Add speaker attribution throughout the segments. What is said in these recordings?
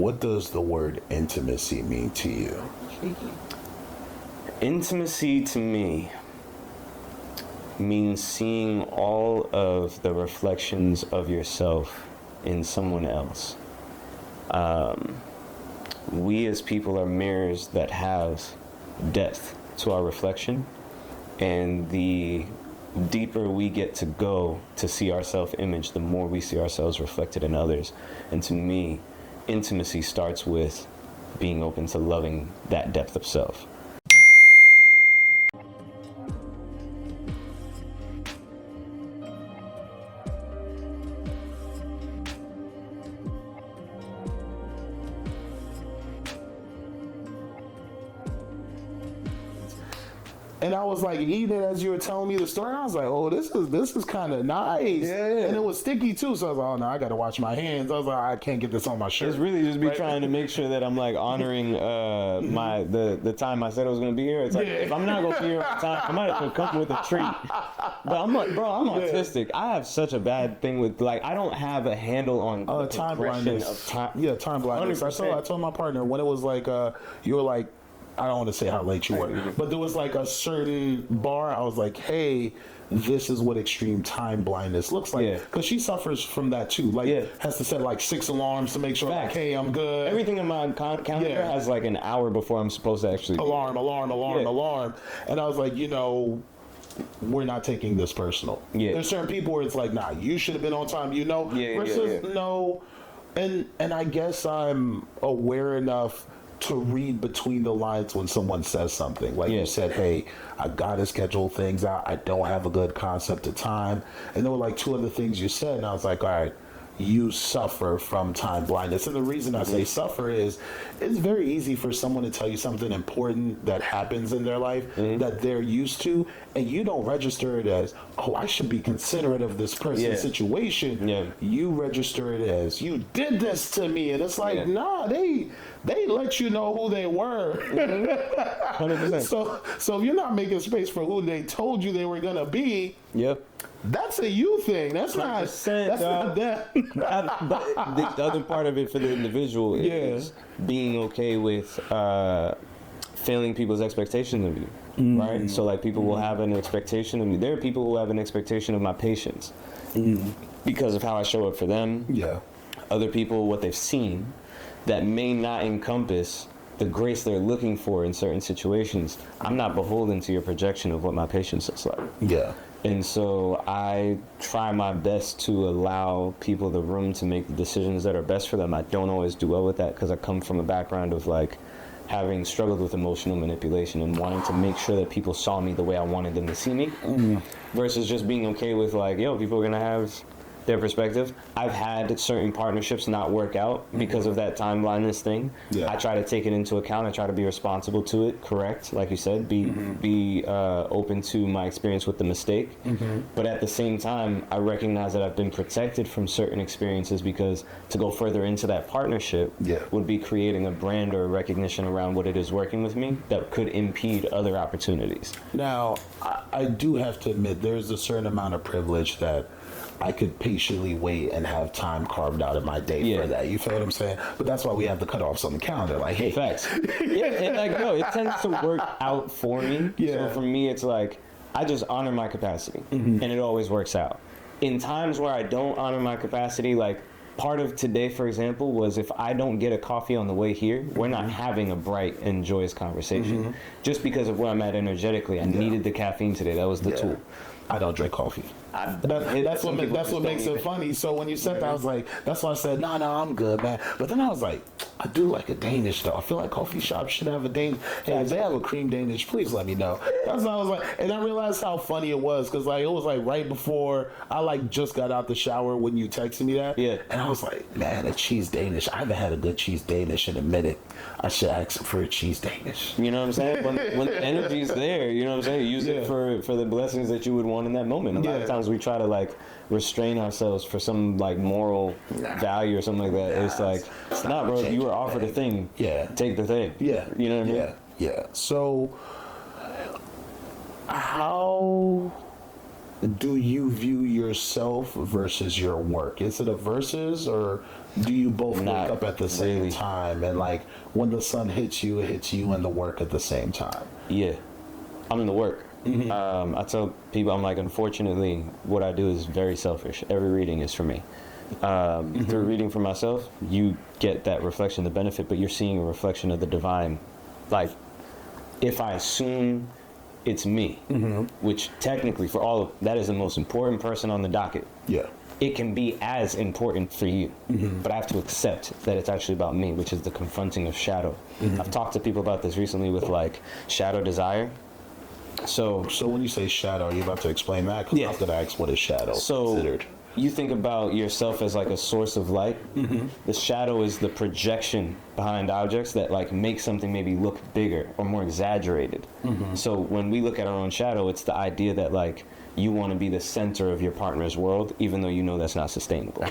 Speaker 1: what does the word intimacy mean to you?
Speaker 2: Intimacy to me means seeing all of the reflections of yourself in someone else. We as people are mirrors that have depth to our reflection, and the deeper we get to go to see our self-image, the more we see ourselves reflected in others. And to me, intimacy starts with being open to loving that depth of self.
Speaker 1: And I was like eating it as you were telling me the story. And I was like, oh, this is kind of nice. Yeah. And it was sticky too. So I was like, oh no, I got to wash my hands. I was like, I can't get this on my shirt.
Speaker 2: It's really just me trying to make sure that I'm like honoring the time I said I was going to be here. It's like, if I'm not going to be here on time, I might have to come with a treat. But I'm like, bro, I'm autistic. I have such a bad thing with, like, I don't have a handle on
Speaker 1: time blindness.
Speaker 2: Of time.
Speaker 1: Yeah, time blindness. I told my partner when it was like, you were like, I don't want to say how late you were, but there was like a certain bar. I was like, hey, this is what extreme time blindness looks like. Because she suffers from that too. Like, has to set like 6 alarms to make sure, like, hey, I'm good.
Speaker 2: Everything in my calendar has like an hour before I'm supposed to actually...
Speaker 1: Alarm. And I was like, you know, we're not taking this personal. There's certain people where it's like, nah, you should have been on time, you know? Versus, no. And I guess I'm aware enough to read between the lines when someone says something. Like you said, hey, I gotta schedule things out. I don't have a good concept of time. And there were like 2 other things you said, and I was like, all right, you suffer from time blindness. And the reason I say suffer is it's very easy for someone to tell you something important that happens in their life that they're used to, and you don't register it as, oh, I should be considerate of this person's situation. You register it as, you did this to me. And it's like, nah, they let you know who they were. 100%. So if you're not making space for who they told you they were gonna be, that's a you thing. That's not that.
Speaker 2: But the other part of it for the individual is being okay with failing people's expectations of you, right? So like people will have an expectation of me. There are people who have an expectation of my patience because of how I show up for them. Other people, what they've seen, that may not encompass the grace they're looking for in certain situations. I'm not beholden to your projection of what my patience looks like. And so I try my best to allow people the room to make the decisions that are best for them. I don't always do well with that because I come from a background of like having struggled with emotional manipulation and wanting to make sure that people saw me the way I wanted them to see me versus just being okay with like, yo, people are gonna have their perspective. I've had certain partnerships not work out because of that time blindness thing. I try to take it into account. I try to be responsible to it, correct, like you said, be open to my experience with the mistake. But at the same time, I recognize that I've been protected from certain experiences because to go further into that partnership would be creating a brand or a recognition around what it is working with me that could impede other opportunities.
Speaker 1: Now, I do have to admit, there's a certain amount of privilege that I could patiently wait and have time carved out of my day for that. You feel what I'm saying? But that's why we have the cutoffs on the calendar. Like, hey.
Speaker 2: Facts. And like, no, it tends to work out for me. So for me, it's like, I just honor my capacity. And it always works out. In times where I don't honor my capacity, like, part of today, for example, was if I don't get a coffee on the way here, we're not having a bright and joyous conversation. Just because of where I'm at energetically. I needed the caffeine today. That was the tool.
Speaker 1: I don't drink coffee. That's what makes it funny. So when you said that, I was like, that's why I said, no, I'm good, man. But then I was like, I do like a Danish, though. I feel like coffee shops should have a Danish. Hey, if they have a cream Danish, please let me know. That's what I was like. And I realized how funny it was because like it was like right before I like just got out the shower when you texted me that. And I was like, man, a cheese Danish. I haven't had a good cheese Danish in a minute. I should ask for a cheese Danish.
Speaker 2: You know what I'm saying? When the energy's there, you know what I'm saying? Use it for the blessings that you would want in that moment. A lot of times we try to like restrain ourselves for some like moral value or something like that. It's like, nah, bro, you were offered a thing. Take the thing. You know what I mean?
Speaker 1: So how do you view yourself versus your work? Is it a versus, or do you both wake up at the same time, and like when the sun hits you, it hits you and the work at the same time?
Speaker 2: Yeah, I'm in the work. I tell people, I'm like, unfortunately, what I do is very selfish. Every reading is for me. Through reading for myself, you get that reflection, the benefit, but you're seeing a reflection of the divine. Like, if I assume it's me, which technically for all of that is the most important person on the docket.
Speaker 1: Yeah.
Speaker 2: It can be as important for you, but I have to accept that it's actually about me, which is the confronting of shadow. I've talked to people about this recently with like shadow desire. So
Speaker 1: when you say shadow, are you about to explain that? Because I was going to ask, what is shadow considered?
Speaker 2: You think about yourself as like a source of light. The shadow is the projection behind objects that like make something maybe look bigger or more exaggerated. So when we look at our own shadow, it's the idea that like you want to be the center of your partner's world, even though you know that's not sustainable.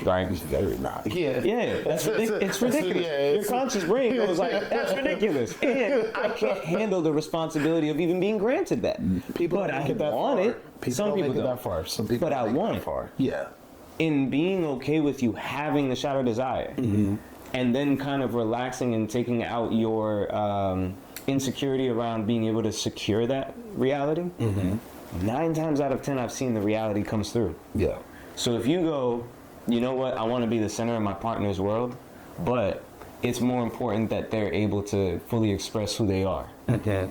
Speaker 2: Right?
Speaker 1: It's very not.
Speaker 2: Yeah, it's ridiculous. Your conscious brain goes like, that's ridiculous. And I can't handle the responsibility of even being granted that.
Speaker 1: People
Speaker 2: but I want it. Some people
Speaker 1: don't. That far. Some people
Speaker 2: but I want it.
Speaker 1: Far. Yeah.
Speaker 2: In being okay with you having the shadow desire, and then kind of relaxing and taking out your insecurity around being able to secure that reality, 9 times out of 10, I've seen the reality comes through.
Speaker 1: Yeah.
Speaker 2: So if you go, you know what, I want to be the center of my partner's world, but it's more important that they're able to fully express who they are.
Speaker 1: Okay.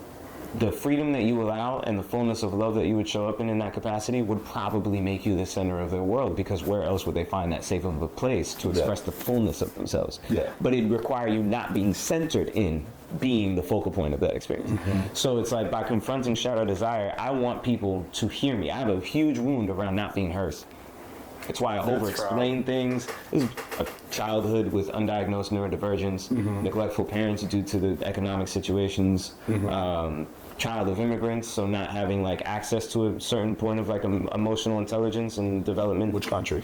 Speaker 2: The freedom that you allow and the fullness of love that you would show up in that capacity would probably make you the center of their world, because where else would they find that safe of a place to express the fullness of themselves? Yeah. But it'd require you not being centered in being the focal point of that experience. So it's like, by confronting shadow desire, I want people to hear me. I have a huge wound around not being heard. It's why I over-explain things. This is a childhood with undiagnosed neurodivergence, neglectful parents due to the economic situations, child of immigrants, so not having like access to a certain point of like emotional intelligence and development.
Speaker 1: Which country?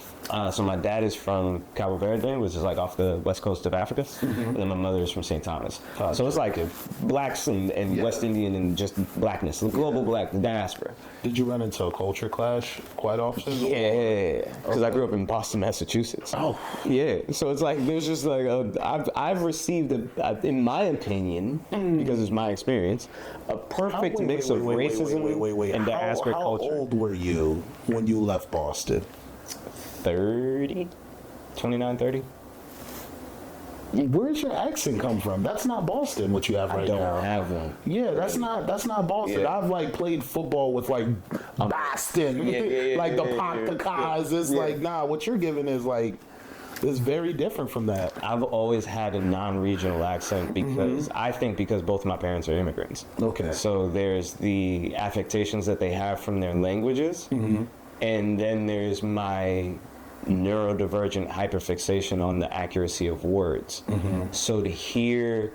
Speaker 2: So my dad is from Cabo Verde, which is like off the west coast of Africa, and then my mother is from St. Thomas. So it's like blacks and West Indian and just blackness, the global black, the diaspora.
Speaker 1: Did you run into a culture clash quite often?
Speaker 2: Yeah, because I grew up in Boston, Massachusetts.
Speaker 1: Oh,
Speaker 2: yeah. So it's like there's just like I've received in my opinion, because it's my experience, a perfect mix of racism and diasporic culture.
Speaker 1: How old were you when you left Boston?
Speaker 2: 30, 29, 30.
Speaker 1: Where's your accent come from? That's not Boston, what you have right now.
Speaker 2: I don't have one.
Speaker 1: Yeah, that's not Boston. Yeah. I've like played football with like Boston, like the Pocahontas. It's like, nah, what you're giving is like, is very different from that.
Speaker 2: I've always had a non-regional accent because I think because both my parents are immigrants.
Speaker 1: Okay.
Speaker 2: So there's the affectations that they have from their languages, and then there's my neurodivergent hyperfixation on the accuracy of words. So to hear,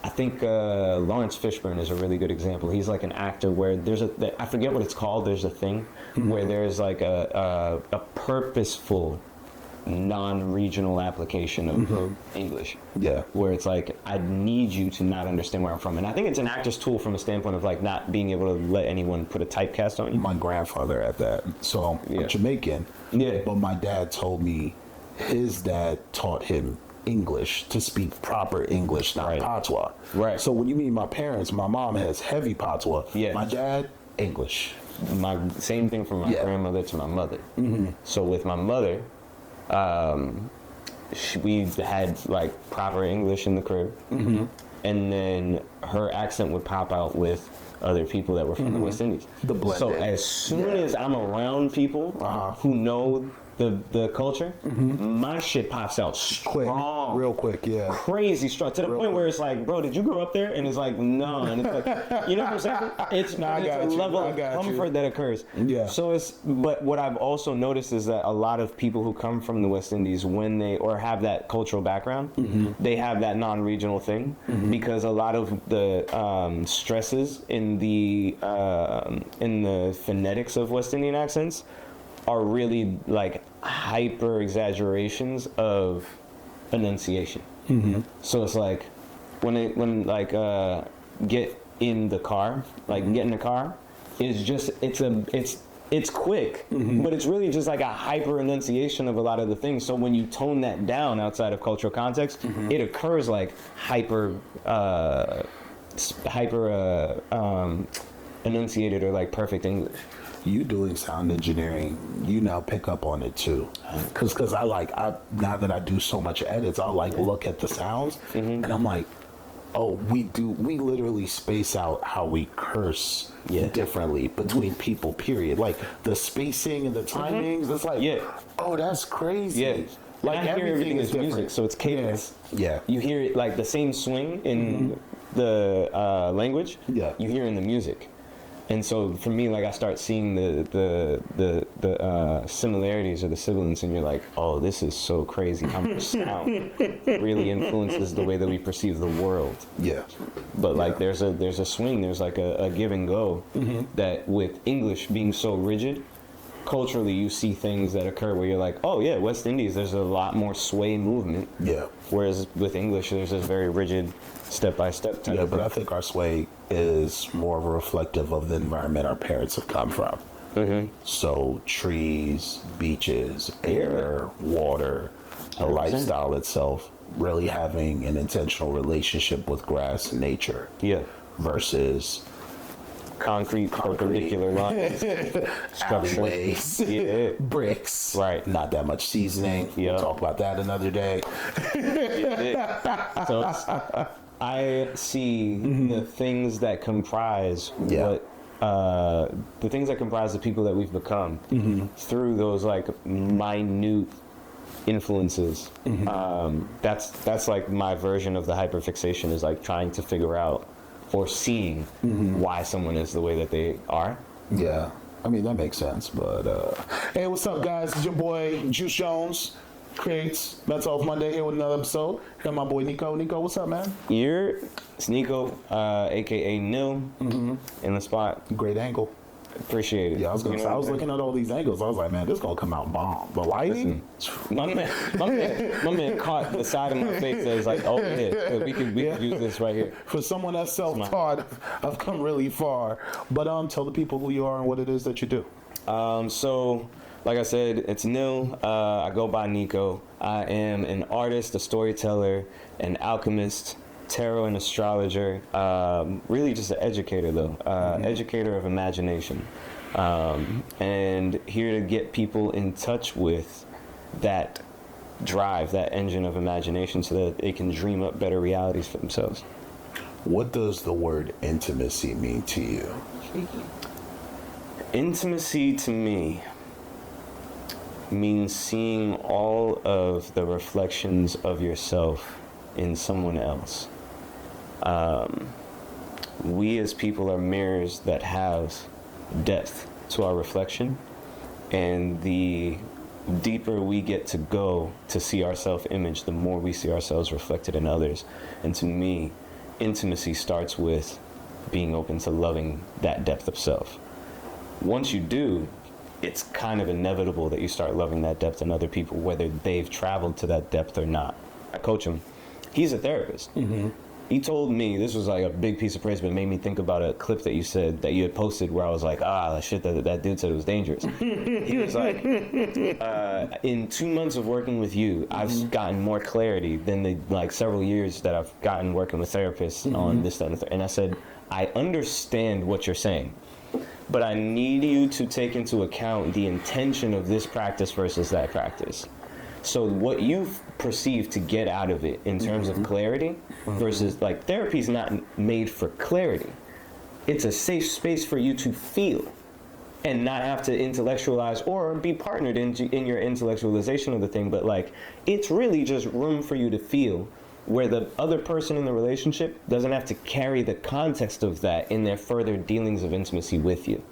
Speaker 2: I think Lawrence Fishburne is a really good example. He's like an actor where there's I forget what it's called, there's a thing where there's like a purposeful non-regional application of English. Yeah. Where it's like, I need you to not understand where I'm from. And I think it's an actor's tool from a standpoint of like not being able to let anyone put a typecast on you.
Speaker 1: My grandfather had that. So I'm Jamaican. Yeah. But my dad told me his dad taught him English to speak proper English, not patois. Right. So when you meet my parents, my mom has heavy patois. Yeah. My dad, English.
Speaker 2: My same thing from my grandmother to my mother. So with my mother, we had like proper English in the crib, and then her accent would pop out with other people that were from the West Indies. The blended. So as soon as I'm around people who know the culture, my shit pops out strong,
Speaker 1: real quick,
Speaker 2: crazy strong, to the point where it's like, bro, did you grow up there? And it's like, no, and it's like, you know what I'm saying? It's a level of comfort that occurs. Yeah. So but what I've also noticed is that a lot of people who come from the West Indies, when they or have that cultural background, they have that non-regional thing, because a lot of the stresses in the phonetics of West Indian accents are really like hyper exaggerations of enunciation. So it's like when get in the car, like get in the car, is just it's it's quick, but it's really just like a hyper enunciation of a lot of the things. So when you tone that down outside of cultural context, it occurs like hyper enunciated or like perfect English.
Speaker 1: You doing sound engineering, you now pick up on it too, because now that I do so much edits, I'll like look at the sounds and I'm like, oh, we literally space out how we curse differently between people, period. Like the spacing and the timings, it's like, oh, that's crazy.
Speaker 2: Yeah.
Speaker 1: Like everything is different.
Speaker 2: Music, so it's cadence.
Speaker 1: Yeah.
Speaker 2: You hear it like the same swing in the language.
Speaker 1: Yeah.
Speaker 2: You hear in the music. And so for me, like I start seeing the similarities or the sibilance, and you're like, oh, this is so crazy how much sound really influences the way that we perceive the world.
Speaker 1: Yeah.
Speaker 2: But like there's a swing, there's like a give and go that with English being so rigid, culturally you see things that occur where you're like, oh yeah, West Indies, there's a lot more sway movement.
Speaker 1: Yeah.
Speaker 2: Whereas with English, there's this very rigid step-by-step type.
Speaker 1: Yeah, but I think our sway is more reflective of the environment our parents have come from. So trees, beaches, air, water, the 100%. Lifestyle itself, really having an intentional relationship with grass and nature.
Speaker 2: Yeah.
Speaker 1: Versus
Speaker 2: concrete. Perpendicular lines,
Speaker 1: alleyways, bricks.
Speaker 2: Right.
Speaker 1: Not that much seasoning.
Speaker 2: Yeah.
Speaker 1: We'll talk about that another day.
Speaker 2: So I see the things that comprise what the things that comprise the people that we've become through those like minute influences. That's like my version of the hyperfixation, is like trying to figure out or seeing why someone is the way that they are.
Speaker 1: Yeah, I mean, that makes sense. But hey, what's up, guys? It's your boy Juice Jones creates That's Off Monday here with another episode. Got my boy Nico. Nico, what's up, man?
Speaker 2: It's Nico, aka Nil, in the spot.
Speaker 1: Great angle.
Speaker 2: Appreciate it.
Speaker 1: Yeah, I was looking at all these angles. I was like, man, this gonna come out bomb. The lighting.
Speaker 2: My man caught the side of my face and was like, oh yeah, we can use this right here.
Speaker 1: For someone that's self-taught, I've come really far. But tell the people who you are and what it is that you do.
Speaker 2: So, like I said, it's Nil. I go by Nico. I am an artist, a storyteller, an alchemist, tarot and astrologer, really just an educator though, educator of imagination, and here to get people in touch with that drive, that engine of imagination, so that they can dream up better realities for themselves.
Speaker 1: What does the word intimacy mean to you?
Speaker 2: Intimacy to me means seeing all of the reflections of yourself in someone else. We as people are mirrors that have depth to our reflection, and the deeper we get to go to see our self-image, the more we see ourselves reflected in others. And to me, intimacy starts with being open to loving that depth of self. Once you do, it's kind of inevitable that you start loving that depth in other people, whether they've traveled to that depth or not. I coach him. He's a therapist. He told me, this was like a big piece of praise, but it made me think about a clip that you said, that you had posted, where I was like, the shit that dude said was dangerous. He was like, in 2 months of working with you, I've gotten more clarity than the like several years that I've gotten working with therapists on this, that, and the third. And I said, I understand what you're saying, but I need you to take into account the intention of this practice versus that practice. So what you've perceived to get out of it in terms of clarity versus like therapy is not made for clarity. It's a safe space for you to feel and not have to intellectualize or be partnered in your intellectualization of the thing. But like, it's really just room for you to feel, where the other person in the relationship doesn't have to carry the context of that in their further dealings of intimacy with you.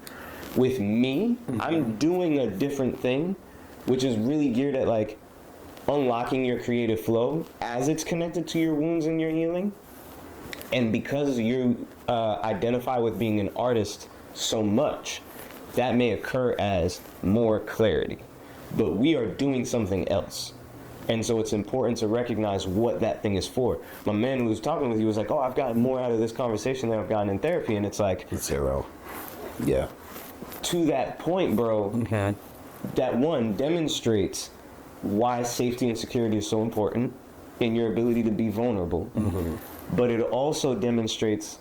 Speaker 2: With me, I'm doing a different thing, which is really geared at like unlocking your creative flow as it's connected to your wounds and your healing. And because you identify with being an artist so much, that may occur as more clarity. But we are doing something else. And so it's important to recognize what that thing is for. My man who was talking with you was like, oh, I've gotten more out of this conversation than I've gotten in therapy. And it's like...
Speaker 1: 0. Yeah.
Speaker 2: to that point, bro, that one demonstrates why safety and security is so important in your ability to be vulnerable. But it also demonstrates,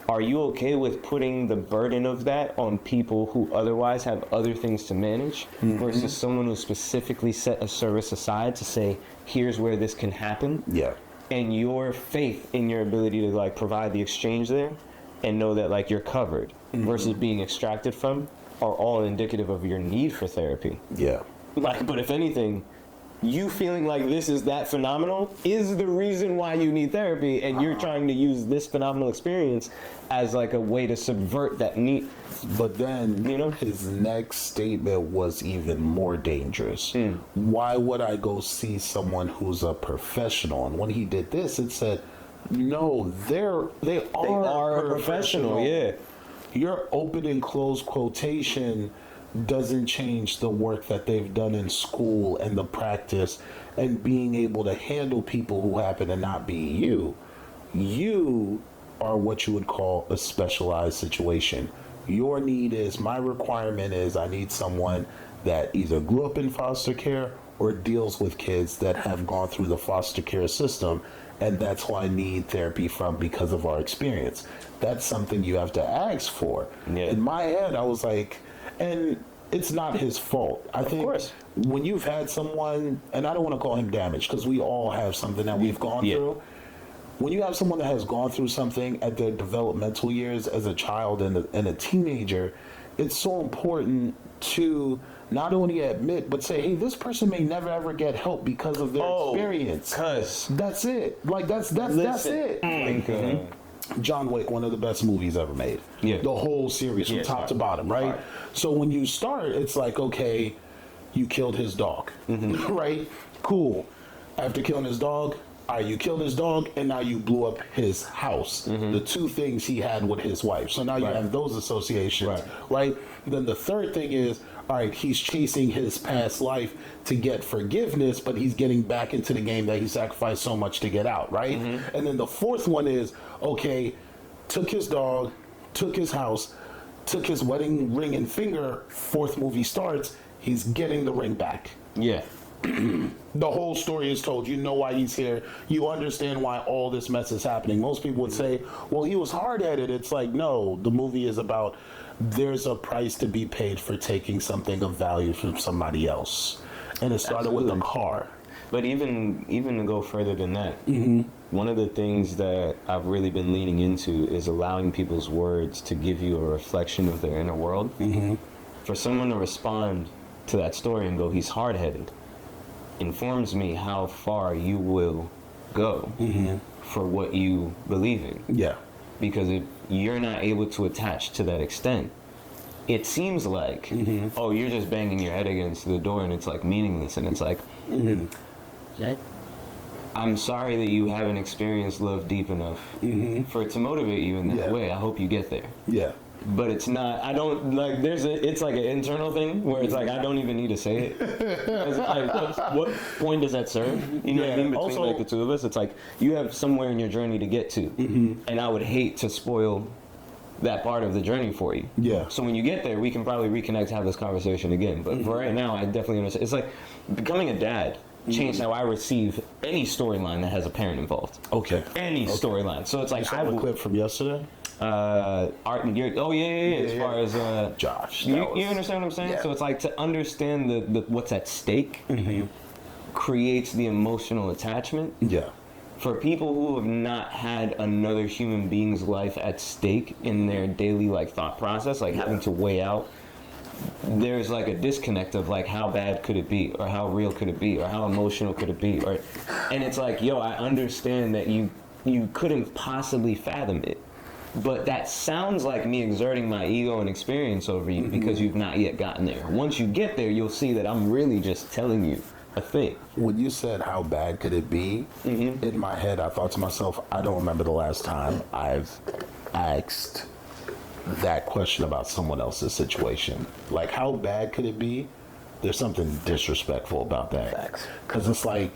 Speaker 2: are you okay with putting the burden of that on people who otherwise have other things to manage versus someone who specifically set a service aside to say, here's where this can happen?
Speaker 1: Yeah.
Speaker 2: And your faith in your ability to like provide the exchange there and know that like you're covered versus being extracted from are all indicative of your need for therapy.
Speaker 1: Yeah.
Speaker 2: Like, but if anything, you feeling like this is that phenomenal is the reason why you need therapy, and you're trying to use this phenomenal experience as like a way to subvert that need.
Speaker 1: But then, you know, his next statement was even more dangerous. Why would I go see someone who's a professional? And when he did this, it said, no, they are a professional.
Speaker 2: Yeah.
Speaker 1: Your open and close quotation doesn't change the work that they've done in school and the practice and being able to handle people who happen to not be you. You are what you would call a specialized situation. Your need is, my requirement is, I need someone that either grew up in foster care or deals with kids that have gone through the foster care system, and that's who I need therapy from because of our experience. That's something you have to ask for.
Speaker 2: Yeah.
Speaker 1: In my head, I was like, and it's not his fault. I think when you've had someone, and I don't want to call him damaged because we all have something that we've gone through. When you have someone that has gone through something at their developmental years as a child and a teenager, it's so important to not only admit, but say, hey, this person may never ever get help because of their experience. That's it. Like, that's it. John Wick, one of the best movies ever made. Yeah. The whole series from top to bottom, right? So when you start, it's like, okay, you killed his dog, right? Cool. After killing his dog, you killed his dog, and now you blew up his house. The two things he had with his wife. So now you have those associations, right? Then the third thing is, all right, he's chasing his past life to get forgiveness, but he's getting back into the game that he sacrificed so much to get out, right? And then the fourth one is, okay, took his dog, took his house, took his wedding ring and finger. Fourth movie starts, he's getting the ring back.
Speaker 2: Yeah.
Speaker 1: The whole story is told. You know why he's here. You understand why all this mess is happening. Most people would say, well, he was hard-headed. It's like, no, the movie is about there's a price to be paid for taking something of value from somebody else. And it started with a car.
Speaker 2: But even to go further than that, one of the things that I've really been leaning into is allowing people's words to give you a reflection of their inner world. For someone to respond to that story and go, he's hard-headed, informs me how far you will go for what you believe in.
Speaker 1: Yeah.
Speaker 2: Because if you're not able to attach to that extent, it seems like, oh, you're just banging your head against the door and it's like meaningless. And it's like, I'm sorry that you haven't experienced love deep enough for it to motivate you in that way. I hope you get there.
Speaker 1: Yeah.
Speaker 2: But it's not, I don't, like, it's like an internal thing where it's like, I don't even need to say it. It's like, what point does that serve? You know what I mean? Between also, like the two of us, it's like, you have somewhere in your journey to get to. And I would hate to spoil that part of the journey for you. Yeah. So when you get there, we can probably reconnect, have this conversation again. But for right now, I definitely understand. It's like, becoming a dad changed how I receive any storyline that has a parent involved. Okay. Any storyline. So it's like,
Speaker 1: I have a clip from yesterday.
Speaker 2: As far as
Speaker 1: Josh,
Speaker 2: you understand what I'm saying? So it's like, to understand the what's at stake creates the emotional attachment. Yeah. For people who have not had another human being's life at stake in their daily like thought process, like having to weigh out, there's like a disconnect of like, how bad could it be, or how real could it be, or how emotional could it be, or, and it's like, yo, I understand that you couldn't possibly fathom it. But that sounds like me exerting my ego and experience over you because you've not yet gotten there. Once you get there, you'll see that I'm really just telling you a thing.
Speaker 1: When you said how bad could it be, in my head I thought to myself, I don't remember the last time I've asked that question about someone else's situation. Like, how bad could it be? There's something disrespectful about that. Because it's like,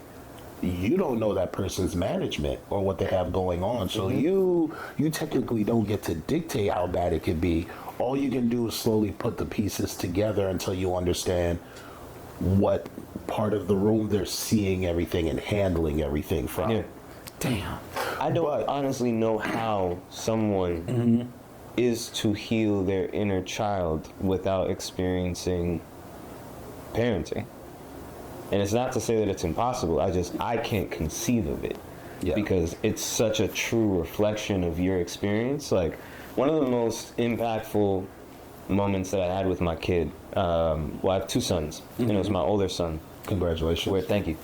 Speaker 1: you don't know that person's management or what they have going on, so you technically don't get to dictate how bad it could be. all you can do is slowly put the pieces together until you understand what part of the room they're seeing everything and handling everything from.
Speaker 2: Yeah.
Speaker 1: Damn.
Speaker 2: I don't honestly know how someone is to heal their inner child without experiencing parenting. And it's not to say that it's impossible. I can't conceive of it. Yeah. Because it's such a true reflection of your experience. Like, one of the most impactful moments that I had with my kid, well, I have two sons, and it was my older son.
Speaker 1: Congratulations.
Speaker 2: Thank you.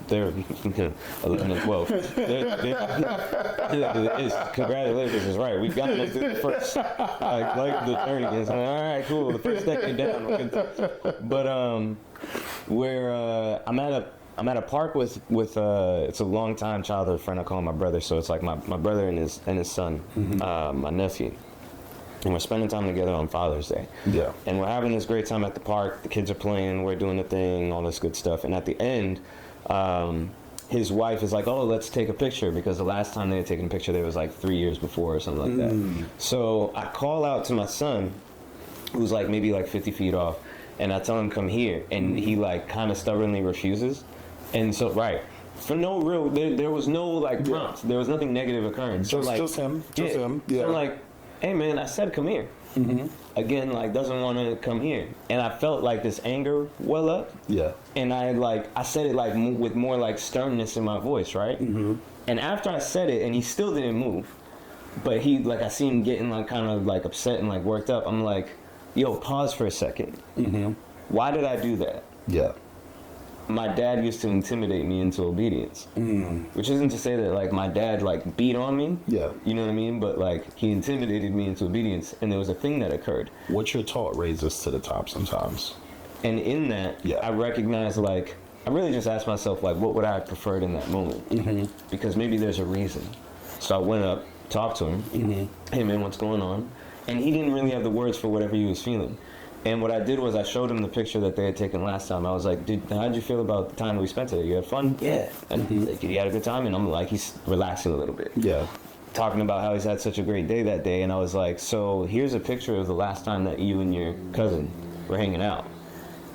Speaker 2: They're 11 and 12. Congratulations is right. We've gotten into the first, like the 30. All right, cool. The first decade down. But I'm at a park with it's a long time childhood friend. I call him my brother. So it's like my brother and his son, my nephew. And we're spending time together on Father's Day.
Speaker 1: Yeah.
Speaker 2: And we're having this great time at the park. The kids are playing. We're doing the thing, all this good stuff. And at the end, his wife is like, oh, let's take a picture, because the last time they had taken a picture, there was like 3 years before or something like that. So I call out to my son, who's like maybe like 50 feet off, and I tell him, come here. And he like kind of stubbornly refuses. And so, for no real, there was no like prompt. There was nothing negative occurring. So
Speaker 1: just him.
Speaker 2: Yeah. So I'm like, hey man, I said come here. Again, like, doesn't want to come here. And I felt like this anger well up. Yeah. And I said it like with more like sternness in my voice, right? And after I said it, and he still didn't move, but he, like, I see him getting like kind of like upset and like worked up. I'm like, yo, pause for a second. Why did I do that? Yeah. My dad used to intimidate me into obedience, which isn't to say that like my dad like beat on me. Yeah, you know what I mean. But like he intimidated me into obedience, and there was a thing that occurred.
Speaker 1: What you're taught raises to the top sometimes.
Speaker 2: And in that, I recognized, like, I really just asked myself, like, what would I have preferred in that moment? Because maybe there's a reason. So I went up, talked to him. Hey man, what's going on? And he didn't really have the words for whatever he was feeling. And what I did was I showed him the picture that they had taken last time. I was like, dude, how'd you feel about the time that we spent today? You had fun? Yeah. And he's like, you had a good time? And I'm like, he's relaxing a little bit. Yeah. Talking about how he's had such a great day that day. And I was like, so here's a picture of the last time that you and your cousin were hanging out.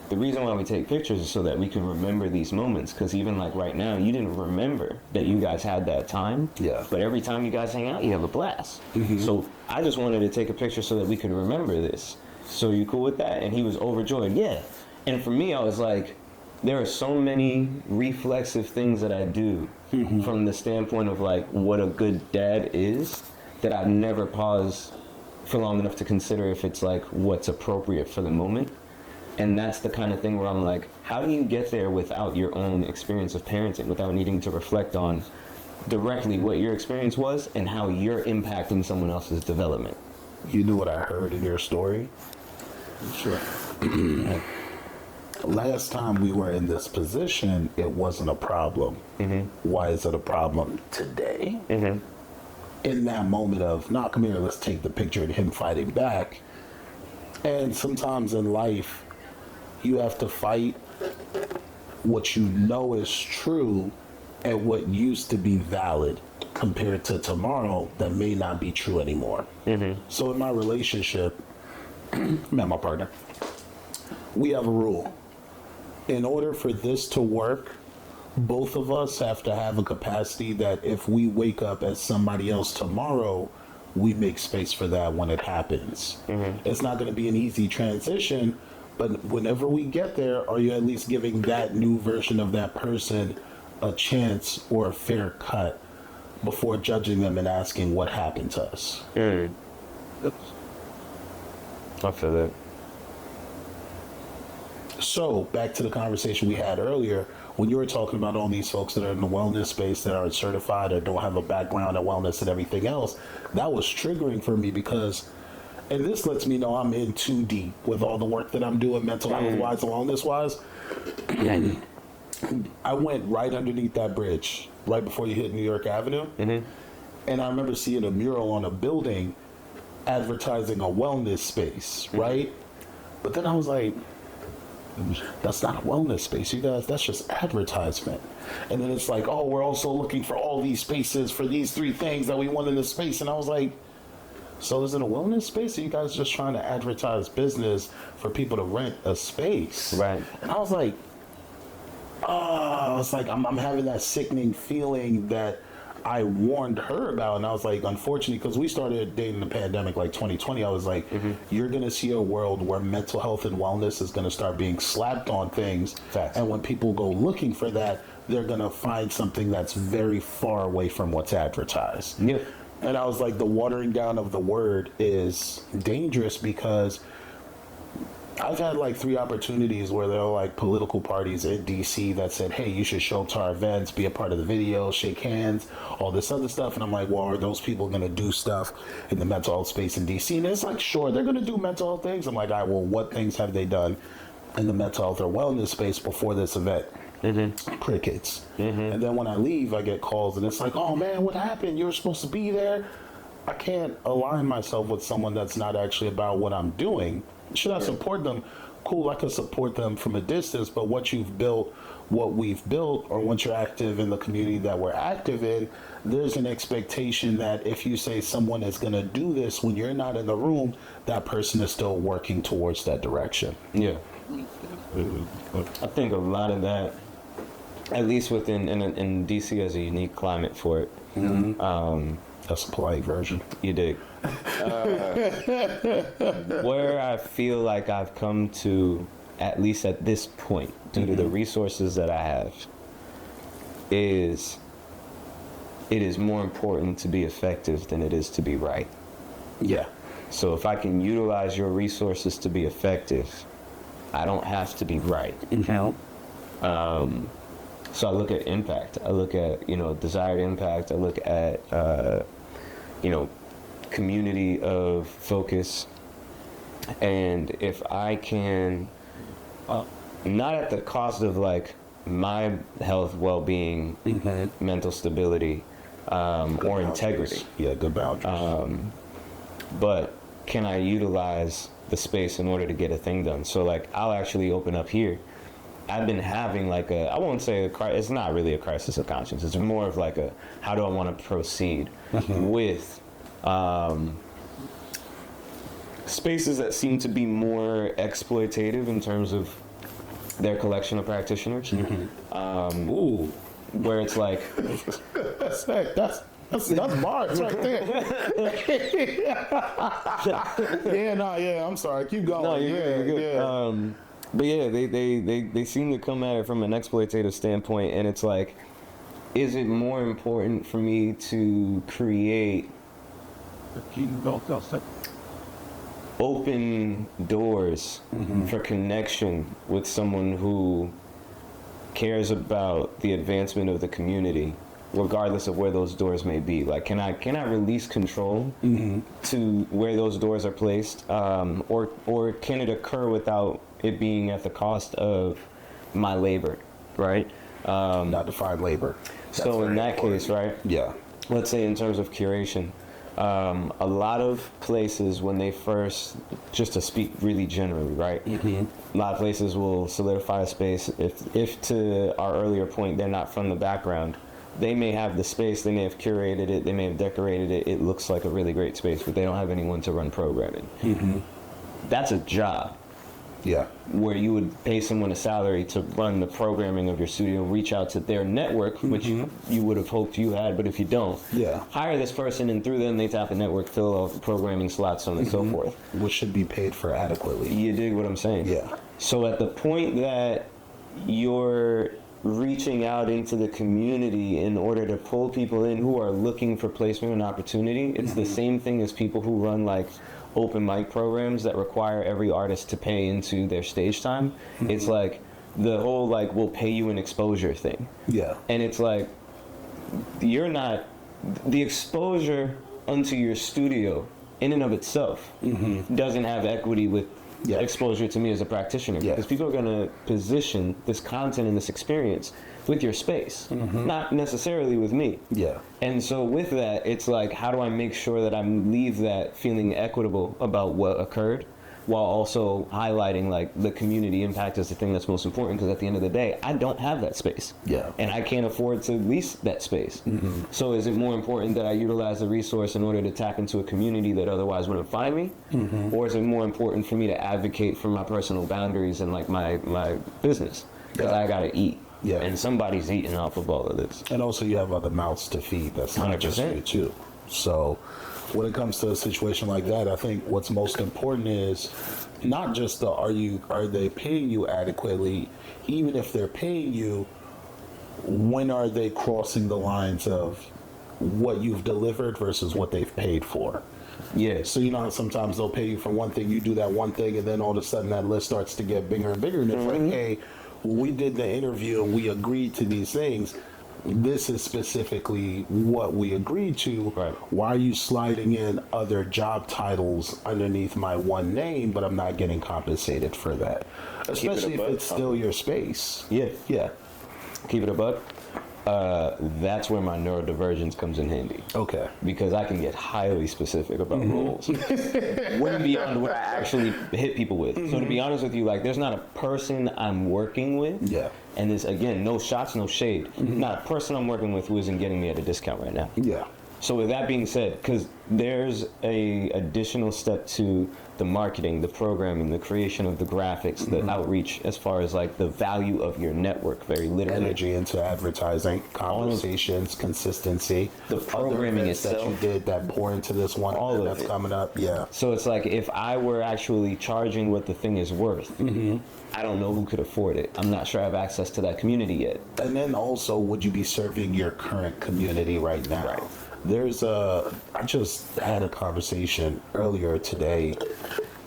Speaker 2: The reason why we take pictures is so that we can remember these moments. Because even like right now, you didn't remember that you guys had that time. Yeah. But every time you guys hang out, you have a blast. So I just wanted to take a picture so that we could remember this. So you cool with that? And he was overjoyed. Yeah. And for me, I was like, there are so many reflexive things that I do from the standpoint of like what a good dad is, that I've never paused for long enough to consider if it's like what's appropriate for the moment. And that's the kind of thing where I'm like, how do you get there without your own experience of parenting, without needing to reflect on directly what your experience was and how you're impacting someone else's development?
Speaker 1: You knew what I heard in your story? Sure. Last time we were in this position, it wasn't a problem. Why is it a problem today? In that moment of, nah, come here, let's take the picture of him fighting back. And sometimes in life, you have to fight what you know is true and what used to be valid compared to tomorrow that may not be true anymore. So in my relationship, met my partner, we have a rule. In order for this to work, both of us have to have a capacity that if we wake up as somebody else tomorrow, we make space for that when it happens. It's not going to be an easy transition, but whenever we get there, are you at least giving that new version of that person a chance or a fair cut before judging them and asking what happened to us?
Speaker 2: I feel that.
Speaker 1: So, back to the conversation we had earlier, when you were talking about all these folks that are in the wellness space that aren't certified or don't have a background in wellness and everything else, that was triggering for me because, and this lets me know I'm in too deep with all the work that I'm doing mental health-wise and wellness-wise. I went right underneath that bridge, right before you hit New York Avenue, and I remember seeing a mural on a building advertising a wellness space, right? But then I was like, that's not a wellness space, you guys. That's just advertisement. And then it's like, oh, we're also looking for all these spaces for these 3 things that we want in this space. And I was like, so is it a wellness space, or you guys just trying to advertise business for people to rent a space?
Speaker 2: Right.
Speaker 1: And I was like, I'm having that sickening feeling that I warned her about. And I was like, unfortunately, because we started dating the pandemic like 2020, I was like, you're going to see a world where mental health and wellness is going to start being slapped on things.
Speaker 2: Facts.
Speaker 1: And when people go looking for that, they're going to find something that's very far away from what's advertised.
Speaker 2: Yeah.
Speaker 1: And I was like, the watering down of the word is dangerous, because I've had like 3 opportunities where there are like political parties in DC that said, hey, you should show up to our events, be a part of the video, shake hands, all this other stuff. And I'm like, well, are those people going to do stuff in the mental health space in DC? And it's like, sure, they're going to do mental health things. I'm like, all right, well, what things have they done in the mental health or wellness space before this event? Crickets. And then when I leave, I get calls and it's like, oh man, what happened? You were supposed to be there. I can't align myself with someone that's not actually about what I'm doing. Should I support them? Cool, I can support them from a distance, but what you've built, what we've built, or once you're active in the community that we're active in, there's an expectation that if you say someone is going to do this when you're not in the room, that person is still working towards that direction.
Speaker 2: Yeah. I think a lot of that, at least within in DC, has a unique climate for it.
Speaker 1: That's a polite version.
Speaker 2: You dig. Where I feel like I've come to, at least at this point, due to the resources that I have, is it is more important to be effective than it is to be right.
Speaker 1: Yeah.
Speaker 2: So if I can utilize your resources to be effective, I don't have to be right. So I look at impact. I look at, desired impact. I look at, community of focus. And if I can, not at the cost of like my health, well-being, mental stability, or integrity.
Speaker 1: Yeah, good boundaries.
Speaker 2: But can I utilize the space in order to get a thing done? So like, I'll actually open up here. I've been having like I won't say it's not really a crisis of conscience. It's more of like how do I want to proceed with spaces that seem to be more exploitative in terms of their collection of practitioners. Where it's like,
Speaker 1: that's bars right there. I'm sorry. Keep going.
Speaker 2: No, you're good. But yeah, they seem to come at it from an exploitative standpoint, and it's like, is it more important for me to create open doors for connection with someone who cares about the advancement of the community, regardless of where those doors may be? Like, can I release control to where those doors are placed, or can it occur without it being at the cost of my labor, right?
Speaker 1: Not defined labor.
Speaker 2: So in that case, right?
Speaker 1: Yeah.
Speaker 2: Let's say in terms of curation, a lot of places when they first, just to speak really generally, right? A lot of places will solidify a space. If to our earlier point, they're not from the background, they may have the space, they may have curated it, they may have decorated it. It looks like a really great space, but they don't have anyone to run programming. That's a job.
Speaker 1: Yeah.
Speaker 2: Where you would pay someone a salary to run the programming of your studio, reach out to their network, which you would have hoped you had, but if you don't, hire this person, and through them they tap the network, fill out the programming slots, so on and so forth.
Speaker 1: Which should be paid for adequately.
Speaker 2: You dig what I'm saying?
Speaker 1: Yeah.
Speaker 2: So at the point that you're reaching out into the community in order to pull people in who are looking for placement and opportunity, it's the same thing as people who run like open mic programs that require every artist to pay into their stage time. It's like the whole like, we'll pay you an exposure thing. Yeah. And it's like, you're not, the exposure unto your studio in and of itself doesn't have equity with exposure to me as a practitioner, because people are going to position this content and this experience with your space, not necessarily with me. Yeah. And so with that, it's like, how do I make sure that I leave that feeling equitable about what occurred, while also highlighting like the community impact as the thing that's most important, because at the end of the day, I don't have that space.
Speaker 1: Yeah.
Speaker 2: And I can't afford to lease that space. So is it more important that I utilize the resource in order to tap into a community that otherwise wouldn't find me? Or is it more important for me to advocate for my personal boundaries and like my business? Because I gotta eat.
Speaker 1: Yeah.
Speaker 2: And somebody's eating off of all of this.
Speaker 1: And also you have other mouths to feed. That's not just you too. So when it comes to a situation like that, I think what's most important is not just are they paying you adequately? Even if they're paying you, when are they crossing the lines of what you've delivered versus what they've paid for?
Speaker 2: Yeah.
Speaker 1: So you know how sometimes they'll pay you for one thing, you do that one thing, and then all of a sudden that list starts to get bigger and bigger, and it's like, hey, we did the interview and we agreed to these things. This is specifically what we agreed to.
Speaker 2: Right.
Speaker 1: Why are you sliding in other job titles underneath my one name, but I'm not getting compensated for that? Especially if it's still your space.
Speaker 2: Yeah.
Speaker 1: Yeah.
Speaker 2: Keep it a buck. That's where my neurodivergence comes in handy.
Speaker 1: Okay.
Speaker 2: Because I can get highly specific about roles. Way beyond what I actually hit people with. So to be honest with you, like there's not a person I'm working with.
Speaker 1: Yeah.
Speaker 2: And this, again, no shots, no shade. Not a person I'm working with who isn't getting me at a discount right now.
Speaker 1: Yeah.
Speaker 2: So with that being said, because there's a additional step to the marketing, the programming, the creation of the graphics, the outreach, as far as like the value of your network, very literally.
Speaker 1: Energy into advertising, conversations, consistency,
Speaker 2: the programming
Speaker 1: itself that you did that pour into this one, all that's coming up. Yeah.
Speaker 2: So it's like if I were actually charging what the thing is worth, I don't know who could afford it. I'm not sure I have access to that community yet.
Speaker 1: And then also, would you be serving your current community right now? Right. I just had a conversation earlier today,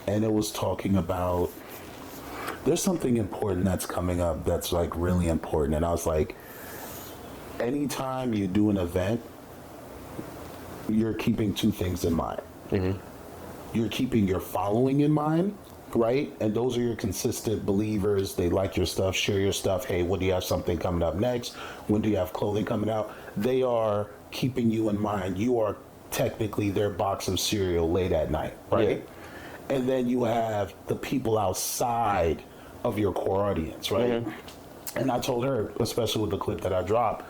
Speaker 1: and it was talking about, there's something important that's coming up that's like really important. And I was like, anytime you do an event, you're keeping two things in mind. You're keeping your following in mind, right? And those are your consistent believers. They like your stuff, share your stuff. Hey, when do you have something coming up next? When do you have clothing coming out? They are keeping you in mind. You are technically their box of cereal late at night, right? Yeah. And then you have the people outside of your core audience, right? And I told her, especially with the clip that I dropped,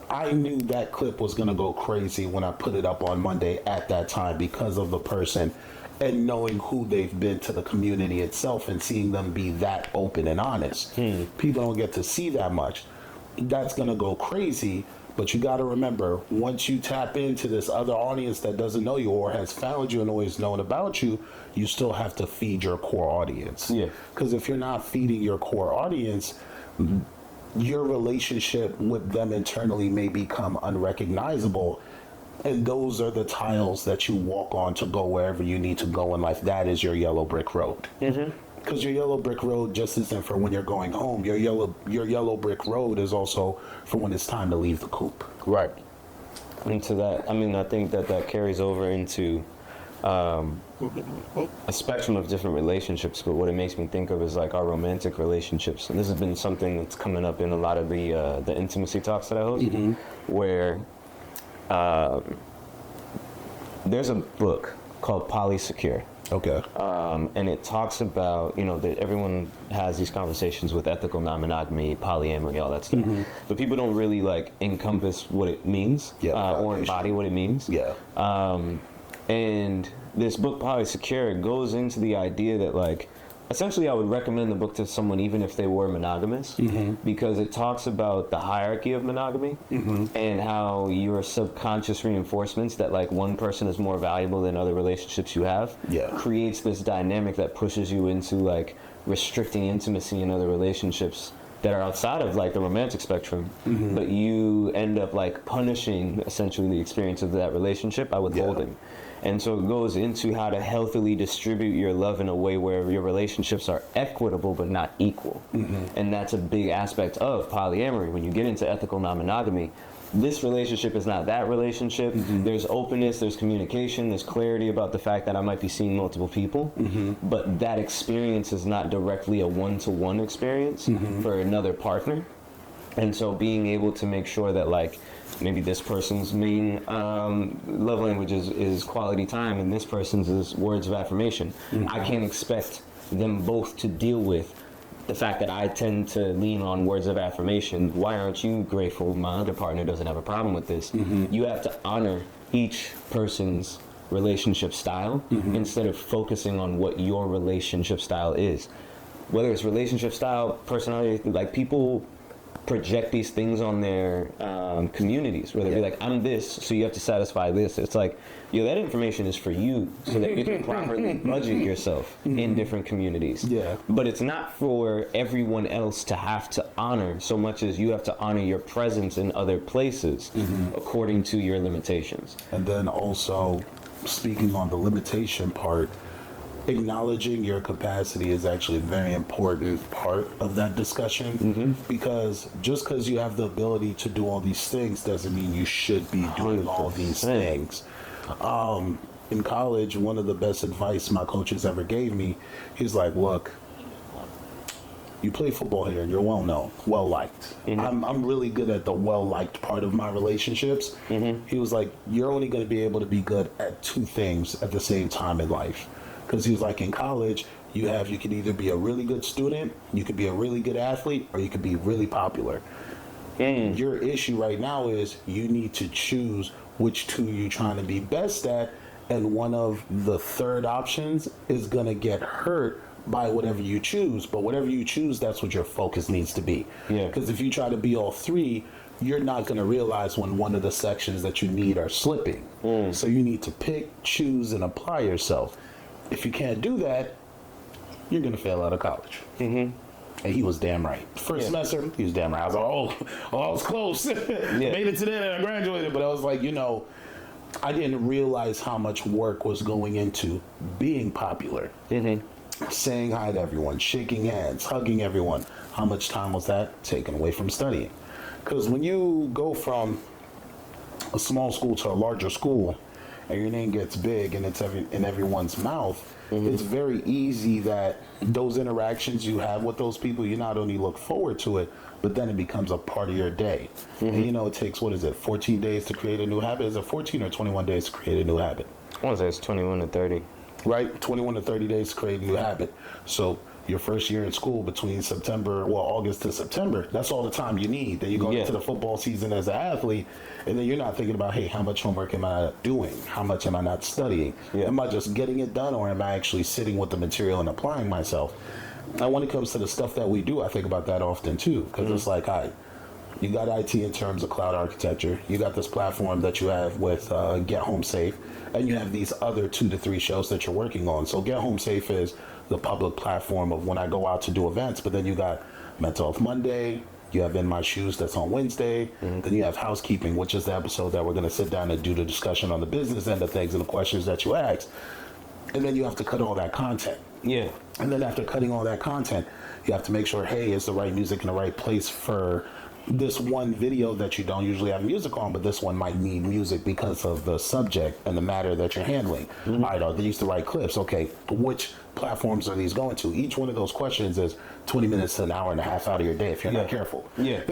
Speaker 1: I knew that clip was going to go crazy when I put it up on Monday at that time because of the person and knowing who they've been to the community itself and seeing them be that open and honest. People don't get to see that much. That's going to go crazy. But you got to remember, once you tap into this other audience that doesn't know you or has found you and always known about you, you still have to feed your core audience. Yeah. Because if you're not feeding your core audience, your relationship with them internally may become unrecognizable. And those are the tiles that you walk on to go wherever you need to go in life. That is your yellow brick road. Because your yellow brick road just isn't for when you're going home. Your yellow brick road is also for when it's time to leave the coop.
Speaker 2: Right. Into that, I mean, I think that carries over into a spectrum of different relationships. But what it makes me think of is like our romantic relationships. And this has been something that's coming up in a lot of the intimacy talks that I host, where there's a book called Polysecure.
Speaker 1: Okay.
Speaker 2: And it talks about, that everyone has these conversations with ethical non-monogamy, polyamory, all that stuff. But people don't really like encompass what it means or embody what it means. Yeah. And this book, Polysecure, goes into the idea that like, essentially I would recommend the book to someone even if they were monogamous, because it talks about the hierarchy of monogamy and how your subconscious reinforcements that like one person is more valuable than other relationships you have creates this dynamic that pushes you into like restricting intimacy in other relationships that are outside of like the romantic spectrum, but you end up like punishing essentially the experience of that relationship by withholding. And so it goes into how to healthily distribute your love in a way where your relationships are equitable but not equal. And that's a big aspect of polyamory. When you get into ethical non-monogamy, this relationship is not that relationship. There's openness, there's communication, there's clarity about the fact that I might be seeing multiple people, but that experience is not directly a one-to-one experience for another partner. And so being able to make sure that like maybe this person's main love language is quality time and this person's is words of affirmation. I can't expect them both to deal with the fact that I tend to lean on words of affirmation. Why aren't you grateful? My other partner doesn't have a problem with this. You have to honor each person's relationship style instead of focusing on what your relationship style is. Whether it's relationship style, personality, like people project these things on their communities where they'll be like, I'm this, so you have to satisfy this. It's like, yo, that information is for you so that you can properly budget yourself in different communities.
Speaker 1: Yeah.
Speaker 2: But it's not for everyone else to have to honor so much as you have to honor your presence in other places according to your limitations.
Speaker 1: And then also, speaking on the limitation part, acknowledging your capacity is actually a very important part of that discussion, because just because you have the ability to do all these things doesn't mean you should be doing all these things. In college, one of the best advice my coaches ever gave me, he's like, look, you play football here and you're well known, well liked. I'm really good at the well liked part of my relationships. He was like, you're only going to be able to be good at two things at the same time in life. Because he was like, in college, you can either be a really good student, you could be a really good athlete, or you could be really popular. Your issue right now is you need to choose which two you're trying to be best at, and one of the third options is going to get hurt by whatever you choose. But whatever you choose, that's what your focus needs to be. Because if you try to be all three, you're not going to realize when one of the sections that you need are slipping. So you need to pick, choose, and apply yourself. If you can't do that, you're going to fail out of college. And he was damn right. First semester, he was damn right. I was like, I was close. Made it to the end and I graduated. But I was like, I didn't realize how much work was going into being popular. Saying hi to everyone, shaking hands, hugging everyone. How much time was that taken away from studying? Because when you go from a small school to a larger school, and your name gets big and it's in everyone's mouth, it's very easy that those interactions you have with those people, you not only look forward to it, but then it becomes a part of your day. And it takes, 14 days to create a new habit? Is it 14 or 21 days to create a new habit?
Speaker 2: I want to say it's 21 to 30.
Speaker 1: Right? 21 to 30 days to create a new habit. So your first year in school between August to September, that's all the time you need. Then you go into the football season as an athlete, and then you're not thinking about, hey, how much homework am I doing? How much am I not studying? Am I just getting it done, or am I actually sitting with the material and applying myself? And when it comes to the stuff that we do, I think about that often too, because it's like, you got IT in terms of cloud architecture. You got this platform that you have with Get Home Safe, and you have these other 2 to 3 shows that you're working on. So Get Home Safe is the public platform of when I go out to do events, but then you got Mental Health Monday, you have In My Shoes that's on Wednesday, then you have Housekeeping, which is the episode that we're going to sit down and do the discussion on the business end of things and the questions that you ask. And then you have to cut all that content. And then after cutting all that content, you have to make sure, hey, is the right music in the right place for this one video that you don't usually have music on, but this one might need music because of the subject and the matter that you're handling. All right, are these the right clips? Okay, which platforms are these going to? Each one of those questions is 20 minutes to an hour and a half out of your day if you're not careful.
Speaker 2: Thanks.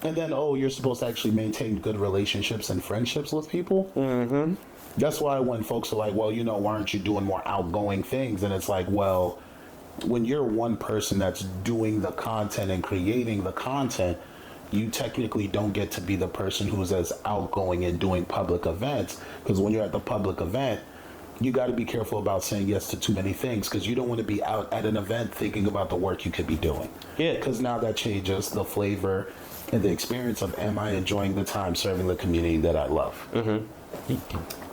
Speaker 1: And then, you're supposed to actually maintain good relationships and friendships with people. That's why when folks are like, well, why aren't you doing more outgoing things? And it's like, well, when you're one person that's doing the content and creating the content, you technically don't get to be the person who's as outgoing and doing public events. Because when you're at the public event, you got to be careful about saying yes to too many things, because you don't want to be out at an event thinking about the work you could be doing. Because now that changes the flavor and the experience of, am I enjoying the time serving the community that I love?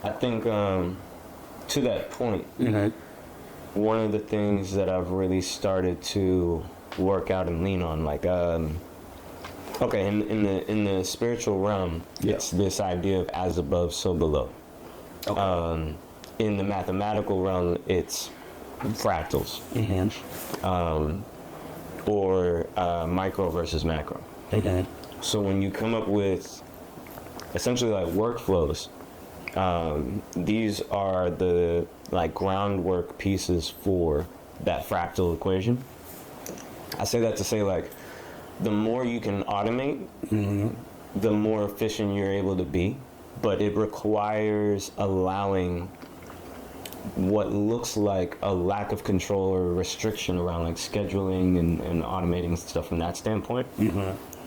Speaker 2: I think to that point, one of the things that I've really started to work out and lean on, like, in the spiritual realm, it's this idea of as above, so below. In the mathematical realm, it's fractals, or micro versus macro. So when you come up with essentially like workflows, these are the groundwork pieces for that fractal equation. I say that to say the more you can automate, the more efficient you're able to be. But it requires allowing what looks like a lack of control or restriction around like scheduling and automating stuff from that standpoint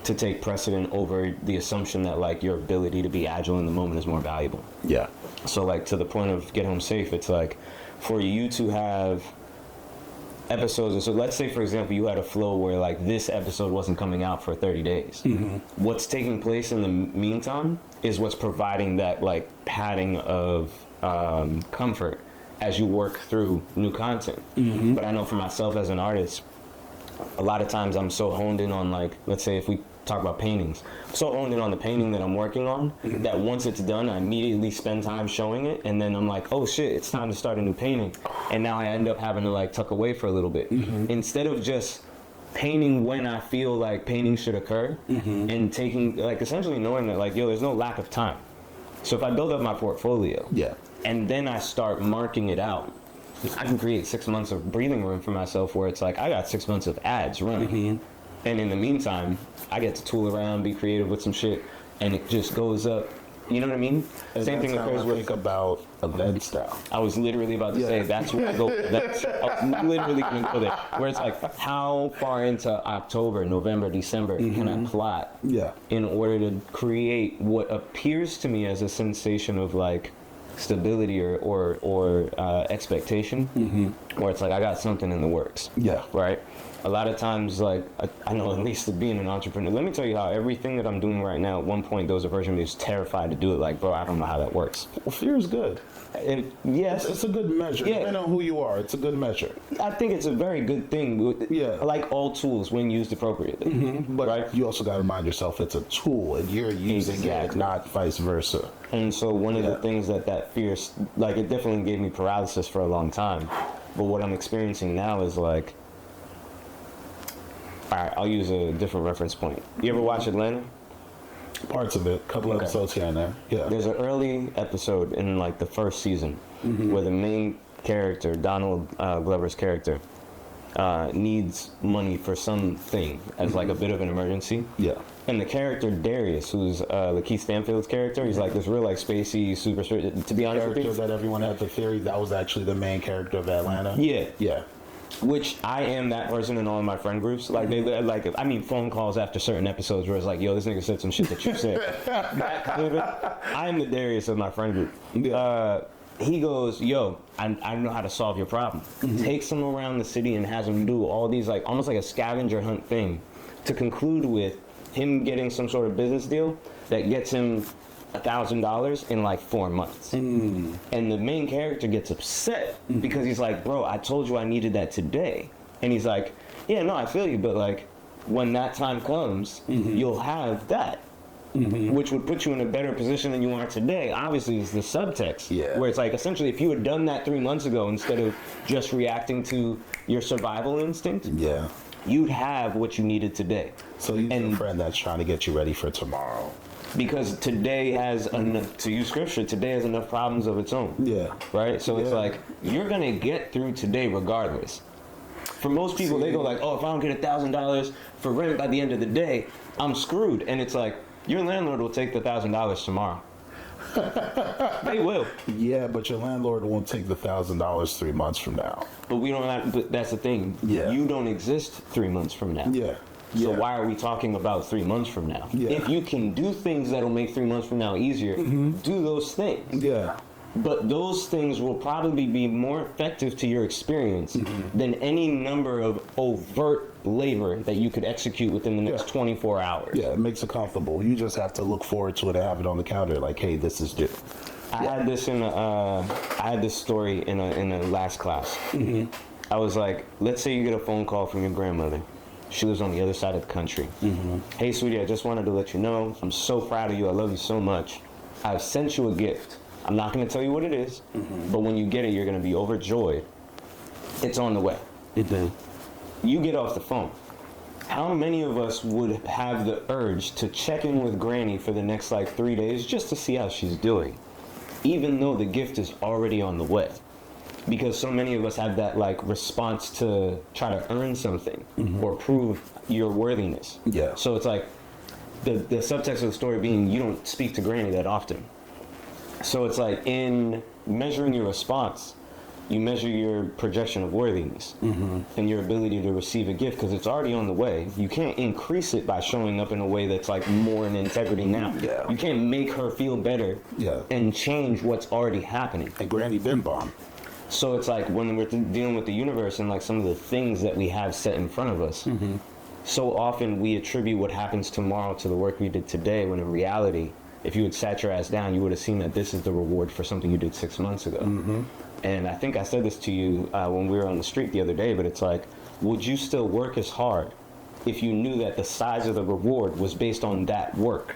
Speaker 2: to take precedent over the assumption that like your ability to be agile in the moment is more valuable.
Speaker 1: Yeah.
Speaker 2: So like to the point of Get Home Safe, it's like for you to have episodes. So let's say, for example, you had a flow where like this episode wasn't coming out for 30 days. What's taking place in the meantime is what's providing that like padding of comfort as you work through new content. But I know for myself as an artist, a lot of times I'm so honed in on like, let's say if we talk about paintings, I'm so honed in on the painting that I'm working on that once it's done, I immediately spend time showing it, and then I'm like, oh shit, it's time to start a new painting. And now I end up having to like tuck away for a little bit. Instead of just painting when I feel like painting should occur, and taking like essentially knowing that like, yo, there's no lack of time. So if I build up my portfolio, and then I start marking it out, I can create 6 months of breathing room for myself where it's like, I got 6 months of ads running. And in the meantime, I get to tool around, be creative with some shit, and it just goes up. You know what I mean?
Speaker 1: And same thing occurs with. Think about event style.
Speaker 2: I was literally about to say that's where I go. I was literally going to go there. Where it's like, how far into October, November, December can I plot? In order to create what appears to me as a sensation of like stability or expectation, where it's like I got something in the works. Right. A lot of times, like, I know at least being an entrepreneur, let me tell you how everything that I'm doing right now, at one point, there was a version of me who's terrified to do it. Like, bro, I don't know how that works.
Speaker 1: Well, fear is good.
Speaker 2: And yes.
Speaker 1: It's a good measure. Depending on who you are, it's a good measure.
Speaker 2: I think it's a very good thing. Like all tools when used appropriately.
Speaker 1: But right? You also got to remind yourself it's a tool and you're using it, not vice versa.
Speaker 2: And so one of the things that fear, like, it definitely gave me paralysis for a long time. But what I'm experiencing now is like, all right, I'll use a different reference point. You ever watch Atlanta?
Speaker 1: Parts of it, couple episodes here and there.
Speaker 2: There's an early episode in like the first season where the main character, Donald Glover's character, needs money for something as like a bit of an emergency. And the character Darius, who's Lakeith Stanfield's character, he's like this real like spacey, super. To be honest with you,
Speaker 1: that everyone had the theory that was actually the main character of Atlanta.
Speaker 2: Which I am that person in all of my friend groups. Like they like, I mean, phone calls after certain episodes where it's like, yo, this nigga said some shit that you said. That kind of it. I am the Darius of my friend group. He goes, yo, I know how to solve your problem. Takes him around the city and has him do all these like almost like a scavenger hunt thing to conclude with him getting some sort of business deal that gets him $1,000 in like 4 months. And the main character gets upset because he's like, bro, I told you I needed that today. And he's like, yeah, no, I feel you, but like when that time comes, you'll have that. Which would put you in a better position than you are today. Obviously, it's the subtext. Where it's like, essentially, if you had done that 3 months ago instead of just reacting to your survival instinct, you'd have what you needed today.
Speaker 1: So he's a friend that's trying to get you ready for tomorrow.
Speaker 2: Because today has enough, to use scripture, today has enough problems of its own. Right? So it's like, you're going to get through today regardless. For most people, they go like, oh, if I don't get $1,000 for rent by the end of the day, I'm screwed. And it's like, your landlord will take the $1,000 tomorrow. They will.
Speaker 1: Yeah, but your landlord won't take the $1,000 3 months from now.
Speaker 2: But we don't have, but that's the thing. You don't exist 3 months from now. So why are we talking about 3 months from now? If you can do things that'll make 3 months from now easier, do those things. But those things will probably be more effective to your experience than any number of overt labor that you could execute within the next 24 hours.
Speaker 1: It makes it comfortable. You just have to look forward to it and have it on the counter like, hey, this is due.
Speaker 2: I had this I had this story in a last class. I was like, let's say you get a phone call from your grandmother. She lives on the other side of the country. Hey, sweetie, I just wanted to let you know, I'm so proud of you. I love you so much. I've sent you a gift. I'm not going to tell you what it is, but when you get it, you're going to be overjoyed. It's on the way. You get off the phone. How many of us would have the urge to check in with Granny for the next like 3 days just to see how she's doing, even though the gift is already on the way? because so many of us have that like response to try to earn something or prove your worthiness.
Speaker 1: Yeah.
Speaker 2: So it's like the subtext of the story being you don't speak to Granny that often. So it's like in measuring your response, you measure your projection of worthiness and your ability to receive a gift because it's already on the way. You can't increase it by showing up in a way that's like more in integrity now.
Speaker 1: Yeah.
Speaker 2: You can't make her feel better and change what's already happening.
Speaker 1: And Granny been bomb.
Speaker 2: So it's like when we're dealing with the universe and like some of the things that we have set in front of us, so often we attribute what happens tomorrow to the work we did today, when in reality, if you had sat your ass down, you would have seen that this is the reward for something you did 6 months ago. And I think I said this to you when we were on the street the other day, but it's like, would you still work as hard if you knew that the size of the reward was based on that work?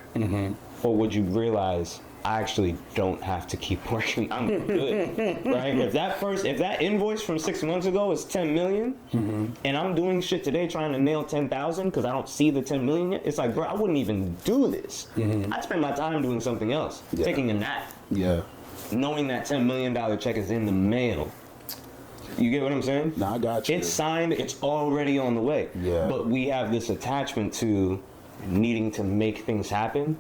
Speaker 2: Or would you realize, I actually don't have to keep working, I'm good, right? If that invoice from 6 months ago is 10 million, and I'm doing shit today trying to nail 10,000 because I don't see the 10 million yet, it's like, bro, I wouldn't even do this. I'd spend my time doing something else, taking a nap.
Speaker 1: Yeah.
Speaker 2: Knowing that $10 million check is in the mail. You get what I'm saying?
Speaker 1: No, I got you.
Speaker 2: It's signed, it's already on the way.
Speaker 1: Yeah.
Speaker 2: But we have this attachment to needing to make things happen,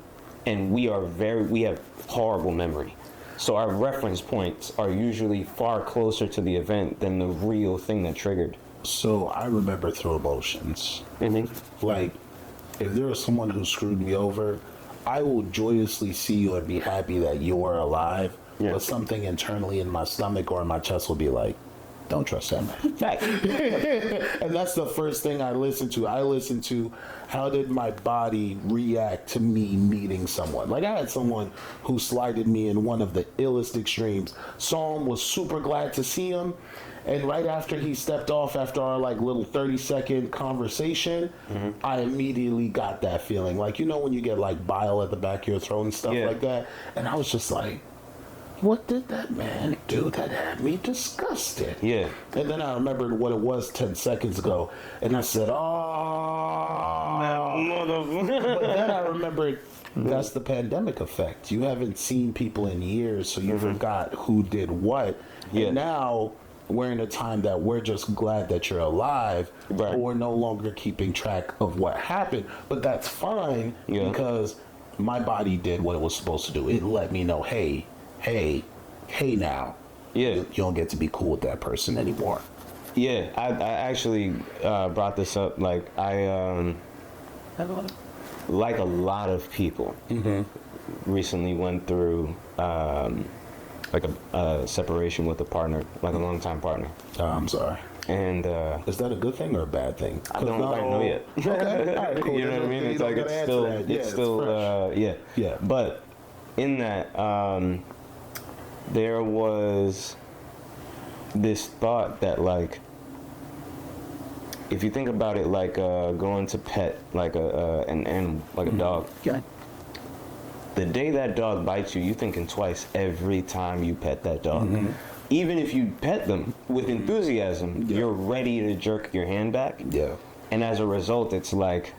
Speaker 2: and we have horrible memory. So our reference points are usually far closer to the event than the real thing that triggered.
Speaker 1: So I remember through emotions. Like, if there was someone who screwed me over, I will joyously see you and be happy that you are alive. Yeah. But something internally in my stomach or in my chest will be like, don't trust that man. And that's the first thing I listen to. I listen to how did my body react to me meeting someone. Like I had someone who slighted me in one of the illest extremes. Saw him, was super glad to see him. And right after he stepped off after our like little 30-second conversation, I immediately got that feeling. Like, you know when you get like bile at the back of your throat and stuff like that? And I was just like, what did that man do that had me disgusted? Yeah. And then I remembered what it was 10 seconds ago. And I said, But then I remembered that's the pandemic effect. You haven't seen people in years, so you forgot who did what. And now we're in a time that we're just glad that you're alive, but we're no longer keeping track of what happened. But that's fine because my body did what it was supposed to do. It let me know, hey now. Yeah. You don't get to be cool with that person anymore.
Speaker 2: Yeah, I actually brought this up. Like, I like a lot of people recently went through like a separation with a partner, like a longtime partner.
Speaker 1: Oh, I'm sorry.
Speaker 2: And
Speaker 1: is that a good thing or a bad thing?
Speaker 2: I don't know yet. Okay. All right, cool. You know what I mean? It's like it's still yeah. But in that, there was this thought that, like, if you think about it, like going to pet like an animal, like a dog. Okay. The day that dog bites you, you're thinking twice every time you pet that dog. Even if you pet them with enthusiasm, you're ready to jerk your hand back. Yeah. And as a result, it's like,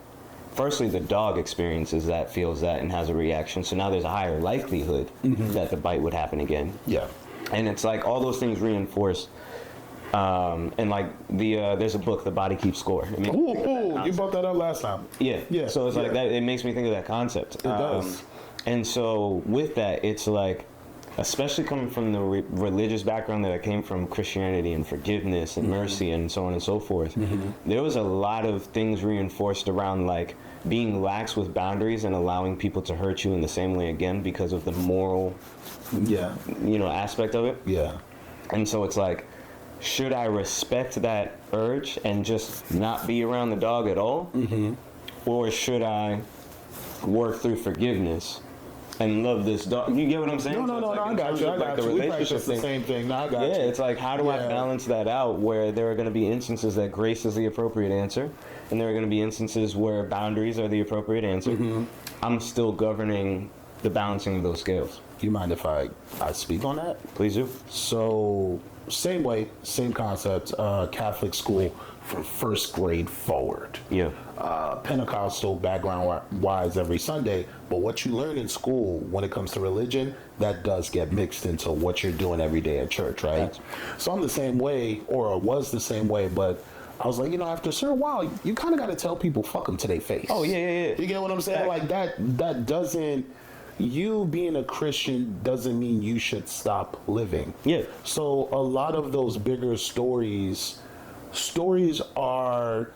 Speaker 2: firstly, the dog experiences that, feels that, and has a reaction. So now there's a higher likelihood that the bite would happen again. Yeah. And it's like all those things reinforce. And like there's a book, The Body Keeps Score. I mean,
Speaker 1: you brought that up last time.
Speaker 2: Yeah. Yeah. So it's like that. It makes me think of that concept. It does. And so with that, it's like, especially coming from the religious background that I came from, Christianity and forgiveness and mercy and so on and so forth, there was a lot of things reinforced around like being lax with boundaries and allowing people to hurt you in the same way again because of the moral, aspect of it. Yeah. And so it's like, should I respect that urge and just not be around the dog at all? Or should I work through forgiveness and love this dog? You get what I'm saying?
Speaker 1: No, I got you. We practice the same thing. No, I got you.
Speaker 2: Yeah, it's like, how do I balance that out where there are going to be instances that grace is the appropriate answer, and there are going to be instances where boundaries are the appropriate answer. I'm still governing the balancing of those scales.
Speaker 1: Do you mind if I speak on that?
Speaker 2: Please do.
Speaker 1: So same way, same concept. Catholic school from first grade forward.
Speaker 2: Yeah.
Speaker 1: Pentecostal background wise every Sunday, but what you learn in school when it comes to religion, that does get mixed into what you're doing every day at church, right? So I'm the same way, or was the same way, but I was like, after a certain while, you kind of got to tell people, fuck them to their face.
Speaker 2: Oh, yeah.
Speaker 1: You get what I'm saying? Like that doesn't, you being a Christian doesn't mean you should stop living.
Speaker 2: Yeah.
Speaker 1: So a lot of those bigger stories are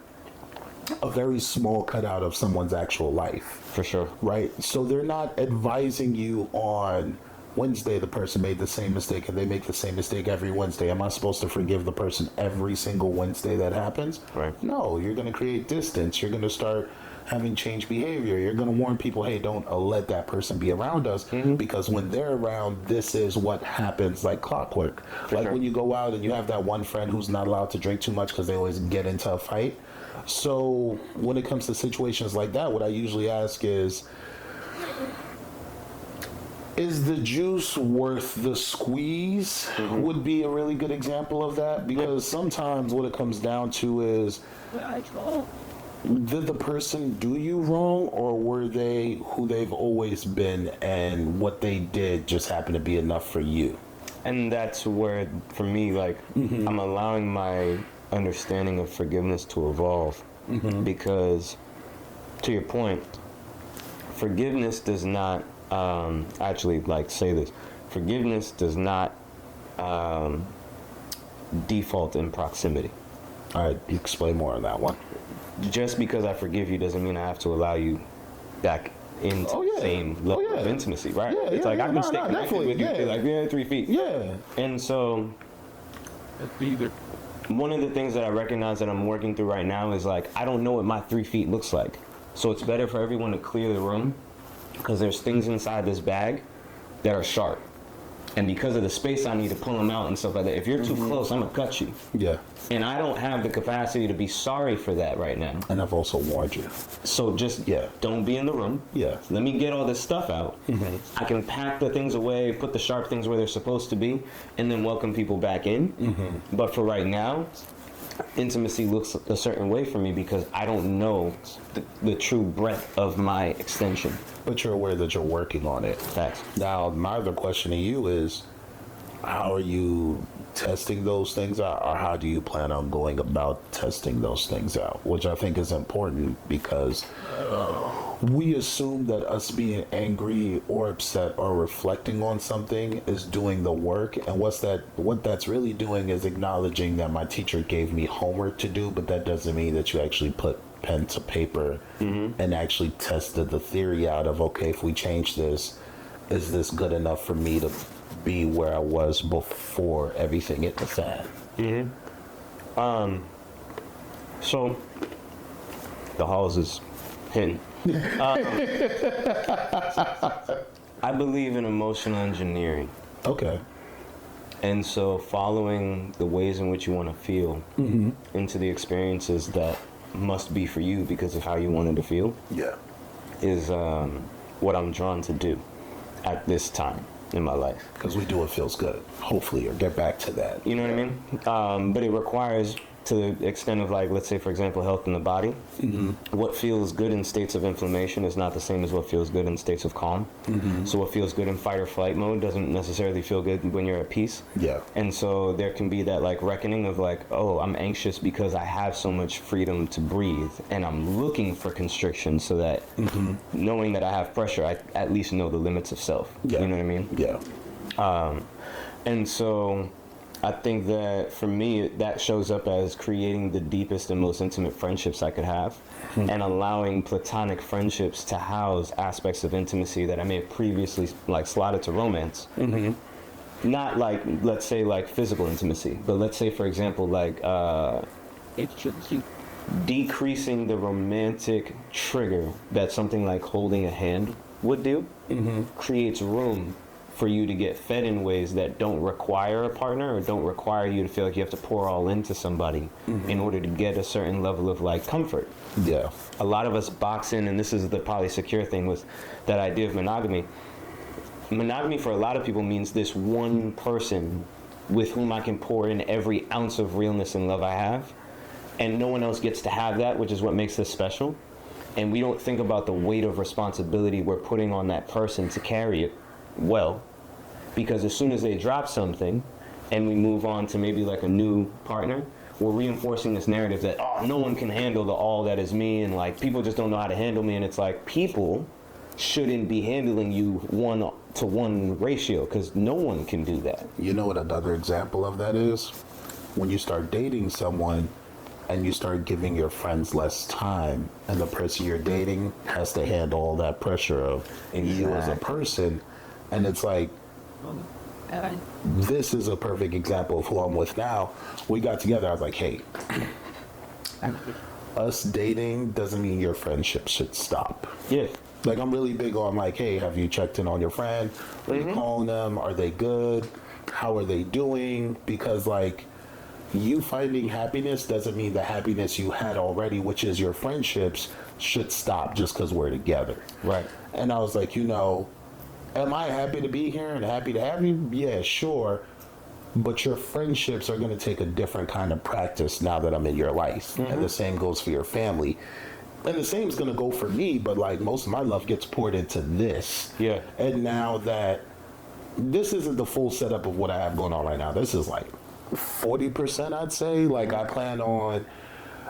Speaker 1: a very small cutout of someone's actual life.
Speaker 2: For sure.
Speaker 1: Right? So they're not advising you on Wednesday the person made the same mistake and they make the same mistake every Wednesday. Am I supposed to forgive the person every single Wednesday that happens?
Speaker 2: Right.
Speaker 1: No, you're going to create distance. You're going to start having changed behavior. You're going to warn people, hey, don't let that person be around us, because when they're around, this is what happens like clockwork. Like when you go out and you have that one friend who's not allowed to drink too much because they always get into a fight. So when it comes to situations like that, what I usually ask is the juice worth the squeeze? Would be a really good example of that, because sometimes what it comes down to is, did the person do you wrong, or were they who they've always been and what they did just happened to be enough for you?
Speaker 2: And that's where, for me, like, I'm allowing my understanding of forgiveness to evolve, because, to your point, forgiveness does not forgiveness does not default in proximity.
Speaker 1: All right, explain more on that one.
Speaker 2: Just because I forgive you doesn't mean I have to allow you back into the same level of intimacy, right?
Speaker 1: Yeah,
Speaker 2: it's like I can stay connected with you to like 3 feet.
Speaker 1: Yeah.
Speaker 2: And so one of the things that I recognize that I'm working through right now is like, I don't know what my 3 feet looks like. So it's better for everyone to clear the room, because there's things inside this bag that are sharp. And because of the space, I need to pull them out and stuff like that. If you're too close, I'm going to cut you.
Speaker 1: Yeah.
Speaker 2: And I don't have the capacity to be sorry for that right now.
Speaker 1: And I've also warned you.
Speaker 2: So just don't be in the room.
Speaker 1: Yeah.
Speaker 2: Let me get all this stuff out. I can pack the things away, put the sharp things where they're supposed to be, and then welcome people back in. But for right now, intimacy looks a certain way for me because I don't know the true breadth of my extension.
Speaker 1: But you're aware that you're working on it.
Speaker 2: Facts.
Speaker 1: Now, my other question to you is, how are you testing those things out, or how do you plan on going about testing those things out? Which I think is important, because we assume that us being angry or upset or reflecting on something is doing the work, and what that's really doing is acknowledging that my teacher gave me homework to do, but that doesn't mean that you actually put pen to paper and actually tested the theory out of, okay, if we change this, is this good enough for me to be where I was before everything hit the fan?
Speaker 2: So the halls is hidden. I believe in emotional engineering.
Speaker 1: Okay.
Speaker 2: And so following the ways in which you want to feel into the experiences that must be for you because of how you wanted to feel is what I'm drawn to do at this time in my life.
Speaker 1: Because we do what feels good, hopefully, or get back to that.
Speaker 2: You know what I mean? But it requires, to the extent of, like, let's say, for example, health in the body, what feels good in states of inflammation is not the same as what feels good in states of calm. So what feels good in fight or flight mode doesn't necessarily feel good when you're at peace.
Speaker 1: Yeah.
Speaker 2: And so there can be that, like, reckoning of, like, oh, I'm anxious because I have so much freedom to breathe, and I'm looking for constriction so that knowing that I have pressure, I at least know the limits of self.
Speaker 1: Yeah.
Speaker 2: You know what I mean?
Speaker 1: Yeah.
Speaker 2: And so I think that for me, that shows up as creating the deepest and most intimate friendships I could have, and allowing platonic friendships to house aspects of intimacy that I may have previously, like, slotted to romance. Not like, let's say, like physical intimacy, but let's say, for example, like decreasing the romantic trigger that something like holding a hand would do, creates room for you to get fed in ways that don't require a partner, or don't require you to feel like you have to pour all into somebody in order to get a certain level of, like, comfort.
Speaker 1: Yeah.
Speaker 2: A lot of us box in, and this is the polysecure thing with that idea of monogamy. Monogamy for a lot of people means this one person with whom I can pour in every ounce of realness and love I have. And no one else gets to have that, which is what makes this special. And we don't think about the weight of responsibility we're putting on that person to carry it well. Because as soon as they drop something and we move on to maybe like a new partner, we're reinforcing this narrative that, oh, no one can handle the all that is me, and like people just don't know how to handle me. And it's like, people shouldn't be handling you 1-to-1 ratio, because no one can do that.
Speaker 1: You know what another example of that is? When you start dating someone and you start giving your friends less time, and the person you're dating has to handle all that pressure of you as a person, and it's like, this is a perfect example of who I'm with now. We got together, I was like, hey, us dating doesn't mean your friendship should stop.
Speaker 2: Yeah.
Speaker 1: Like, I'm really big on, like, hey, have you checked in on your friend? Are you calling them? Are they good? How are they doing? Because, like, you finding happiness doesn't mean the happiness you had already, which is your friendships, should stop just because we're together.
Speaker 2: Right.
Speaker 1: And I was like, you know, am I happy to be here and happy to have you? Yeah, sure. But your friendships are going to take a different kind of practice now that I'm in your life. And the same goes for your family. And the same is going to go for me, but like most of my love gets poured into this.
Speaker 2: Yeah.
Speaker 1: And now that this isn't the full setup of what I have going on right now, this is like 40%, I'd say. Like, I plan on,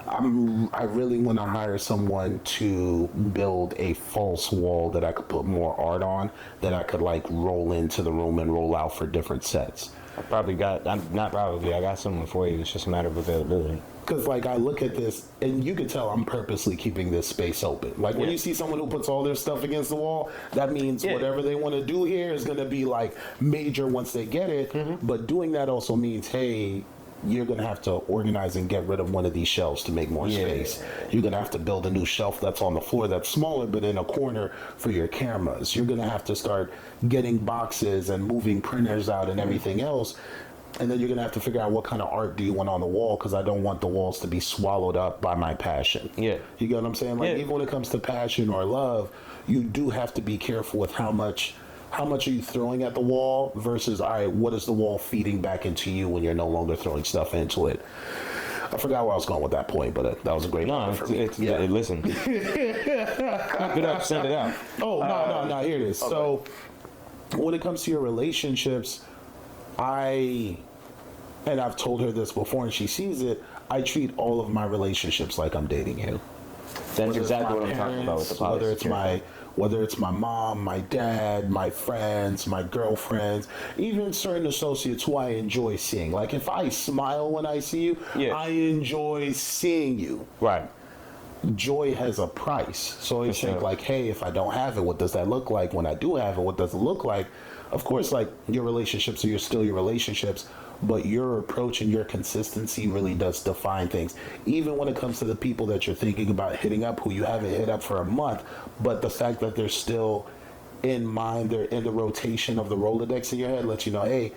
Speaker 1: I really want to hire someone to build a false wall that I could put more art on, that I could like roll into the room and roll out for different sets.
Speaker 2: I got someone for you. It's just a matter of availability.
Speaker 1: Because, like, I look at this, and you can tell I'm purposely keeping this space open. Like, when you see someone who puts all their stuff against the wall, that means whatever they want to do here is going to be, like, major once they get it. But doing that also means, hey, you're going to have to organize and get rid of one of these shelves to make more space. You're going to have to build a new shelf that's on the floor that's smaller, but in a corner for your cameras. You're going to have to start getting boxes and moving printers out and everything else. And then you're going to have to figure out what kind of art do you want on the wall, because I don't want the walls to be swallowed up by my passion. Yeah. You get what I'm saying? Like, even when it comes to passion or love, you do have to be careful with how much are you throwing at the wall versus, all right, what is the wall feeding back into you when you're no longer throwing stuff into it? I forgot where I was going with that point, but that was a great moment for me.
Speaker 2: Listen. Clap it up, send it out.
Speaker 1: Oh, no, here it is. Okay. So, when it comes to your relationships, and I've told her this before and she sees it, I treat all of my relationships like I'm dating you.
Speaker 2: That's exactly what I'm talking about with the policy.
Speaker 1: Whether it's my mom, my dad, my friends, my girlfriends, even certain associates who I enjoy seeing. Like, if I smile when I see you, I enjoy seeing you. Right. Joy has a price. So you think like, hey, if I don't have it, what does that look like? When I do have it, what does it look like? Of course, like, your relationships are still your relationships, but your approach and your consistency really does define things. Even when it comes to the people that you're thinking about hitting up, who you haven't hit up for a month, but the fact that they're still in mind, they're in the rotation of the Rolodex in your head, lets you know, hey,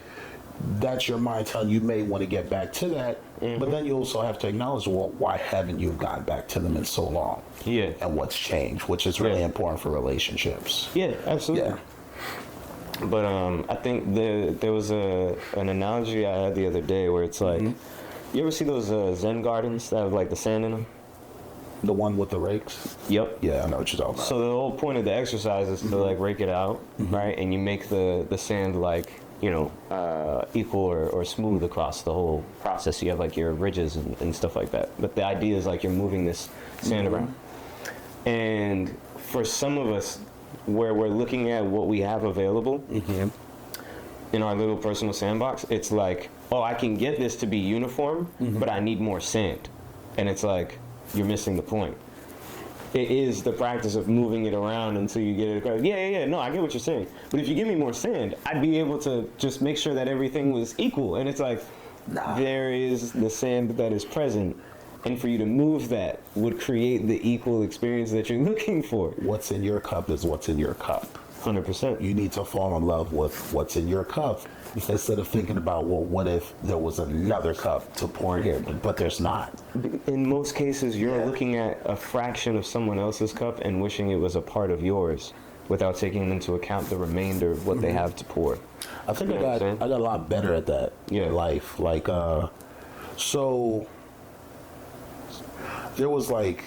Speaker 1: that's your mind telling you may want to get back to that. But then you also have to acknowledge, well, why haven't you gotten back to them in so long? Yeah. And what's changed, which is really important for relationships.
Speaker 2: Yeah, absolutely. Yeah. But I think there was an analogy I had the other day where it's like, you ever see those Zen gardens that have like the sand in them?
Speaker 1: The one with the rakes?
Speaker 2: Yep.
Speaker 1: Yeah, I know what you're talking about.
Speaker 2: So the whole point of the exercise is to like rake it out, right? And you make the sand like, you know, equal or smooth across the whole process. You have like your ridges and stuff like that. But the idea is like you're moving this sand around. And for some of us, where we're looking at what we have available in our little personal sandbox, it's like, oh, I can get this to be uniform, but I need more sand. And it's like, you're missing the point. It is the practice of moving it around until you get it across. Yeah, no, I get what you're saying. But if you give me more sand, I'd be able to just make sure that everything was equal. And it's like, there is the sand that is present. And for you to move that would create the equal experience that you're looking for.
Speaker 1: What's in your cup is what's in your cup.
Speaker 2: 100%.
Speaker 1: You need to fall in love with what's in your cup instead of thinking about, well, what if there was another cup to pour in here? But there's not.
Speaker 2: In most cases, you're looking at a fraction of someone else's cup and wishing it was a part of yours. without taking into account the remainder of what they have to pour.
Speaker 1: I think I got a lot better at that in life. Like, so there was like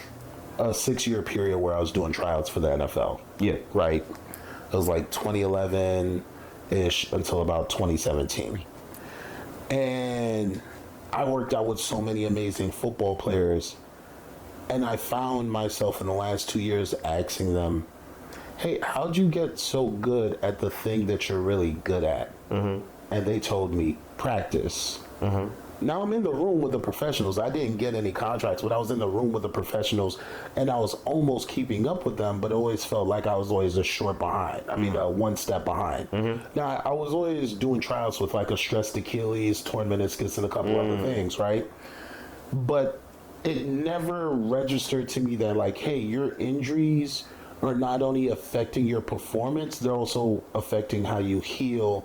Speaker 1: a 6-year period where I was doing tryouts for the NFL.
Speaker 2: Yeah.
Speaker 1: Right. It was like 2011-ish until about 2017. And I worked out with so many amazing football players. And I found myself in the last 2 years asking them, hey, how'd you get so good at the thing that you're really good at? And they told me, practice. Now I'm in the room with the professionals. I didn't get any contracts, but I was in the room with the professionals, and I was almost keeping up with them, but it always felt like I was always a short behind. I mean, one step behind. Now, I was always doing trials with like a stressed Achilles, torn meniscus, and a couple other things, right? But it never registered to me that like, hey, your injuries are not only affecting your performance, they're also affecting how you heal,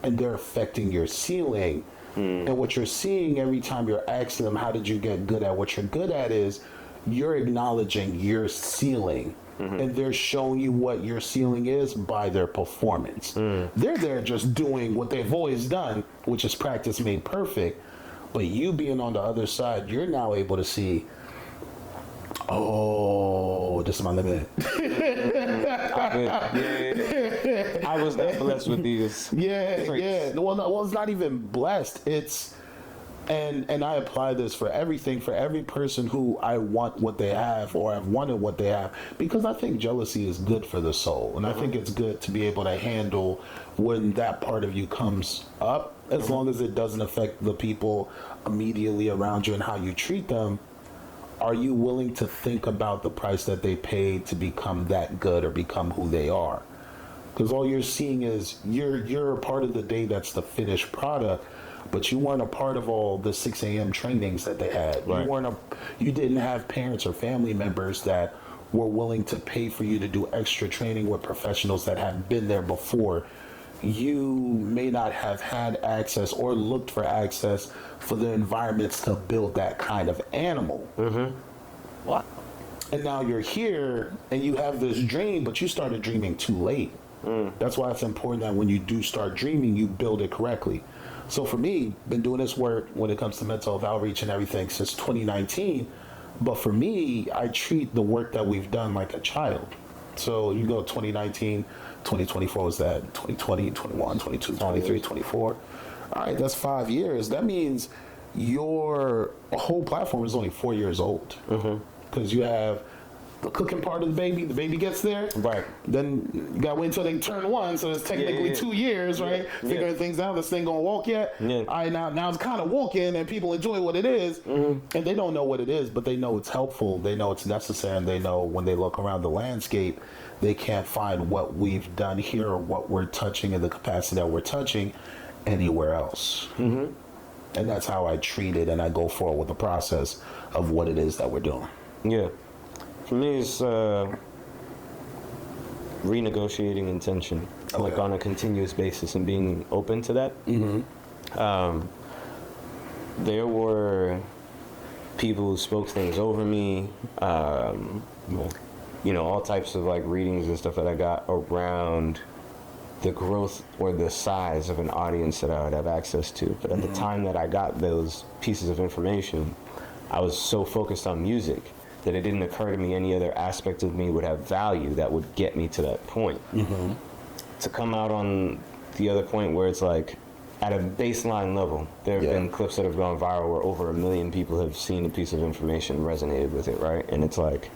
Speaker 1: and they're affecting your ceiling. And what you're seeing every time you're asking them, how did you get good at what you're good at, is you're acknowledging your ceiling. And they're showing you what your ceiling is by their performance. They're there just doing what they've always done, which is practice made perfect. But you being on the other side, you're now able to see, oh, this is my limit.
Speaker 2: I was not blessed with these.
Speaker 1: Yeah. Well, it's not even blessed. It's, and I apply this for everything, for every person who I want what they have, or I've wanted what they have, because I think jealousy is good for the soul. And I think it's good to be able to handle when that part of you comes up, as long as it doesn't affect the people immediately around you and how you treat them. Are you willing to think about the price that they paid to become that good or become who they are? Because all you're seeing is you're a part of the day that's the finished product, but you weren't a part of all the 6 a.m. trainings that they had. Right. You didn't have parents or family members that were willing to pay for you to do extra training with professionals that have been there before. You may not have had access or looked for access for the environments to build that kind of animal. What? And now you're here and you have this dream, but you started dreaming too late. That's why it's important that when you do start dreaming, you build it correctly. So for me, been doing this work when it comes to mental health outreach and everything since 2019. But for me, I treat the work that we've done like a child. So you go 2019, 2024 was that, 2020, 21, 22, 23, 24. All right, that's 5 years. That means your whole platform is only 4 years old. Because you have the cooking part of the baby gets there. Right. Then you got to wait until they turn 1, so it's technically 2 years, right? Figuring things out. This thing gonna walk yet? All right, now it's kind of walking, and people enjoy what it is, and they don't know what it is, but they know it's helpful. They know it's necessary, and they know when they look around the landscape, they can't find what we've done here or what we're touching in the capacity that we're touching anywhere else. And that's how I treat it, and I go forward with the process of what it is that we're doing.
Speaker 2: Yeah. For me, it's renegotiating intention, like on a continuous basis, and being open to that. There were people who spoke things over me, you know, all types of like readings and stuff that I got around the growth or the size of an audience that I would have access to. But at the time that I got those pieces of information, I was so focused on music that it didn't occur to me any other aspect of me would have value that would get me to that point. To come out on the other point where it's like, at a baseline level, there have been clips that have gone viral where over 1 million people have seen a piece of information and resonated with it, right? And it's like,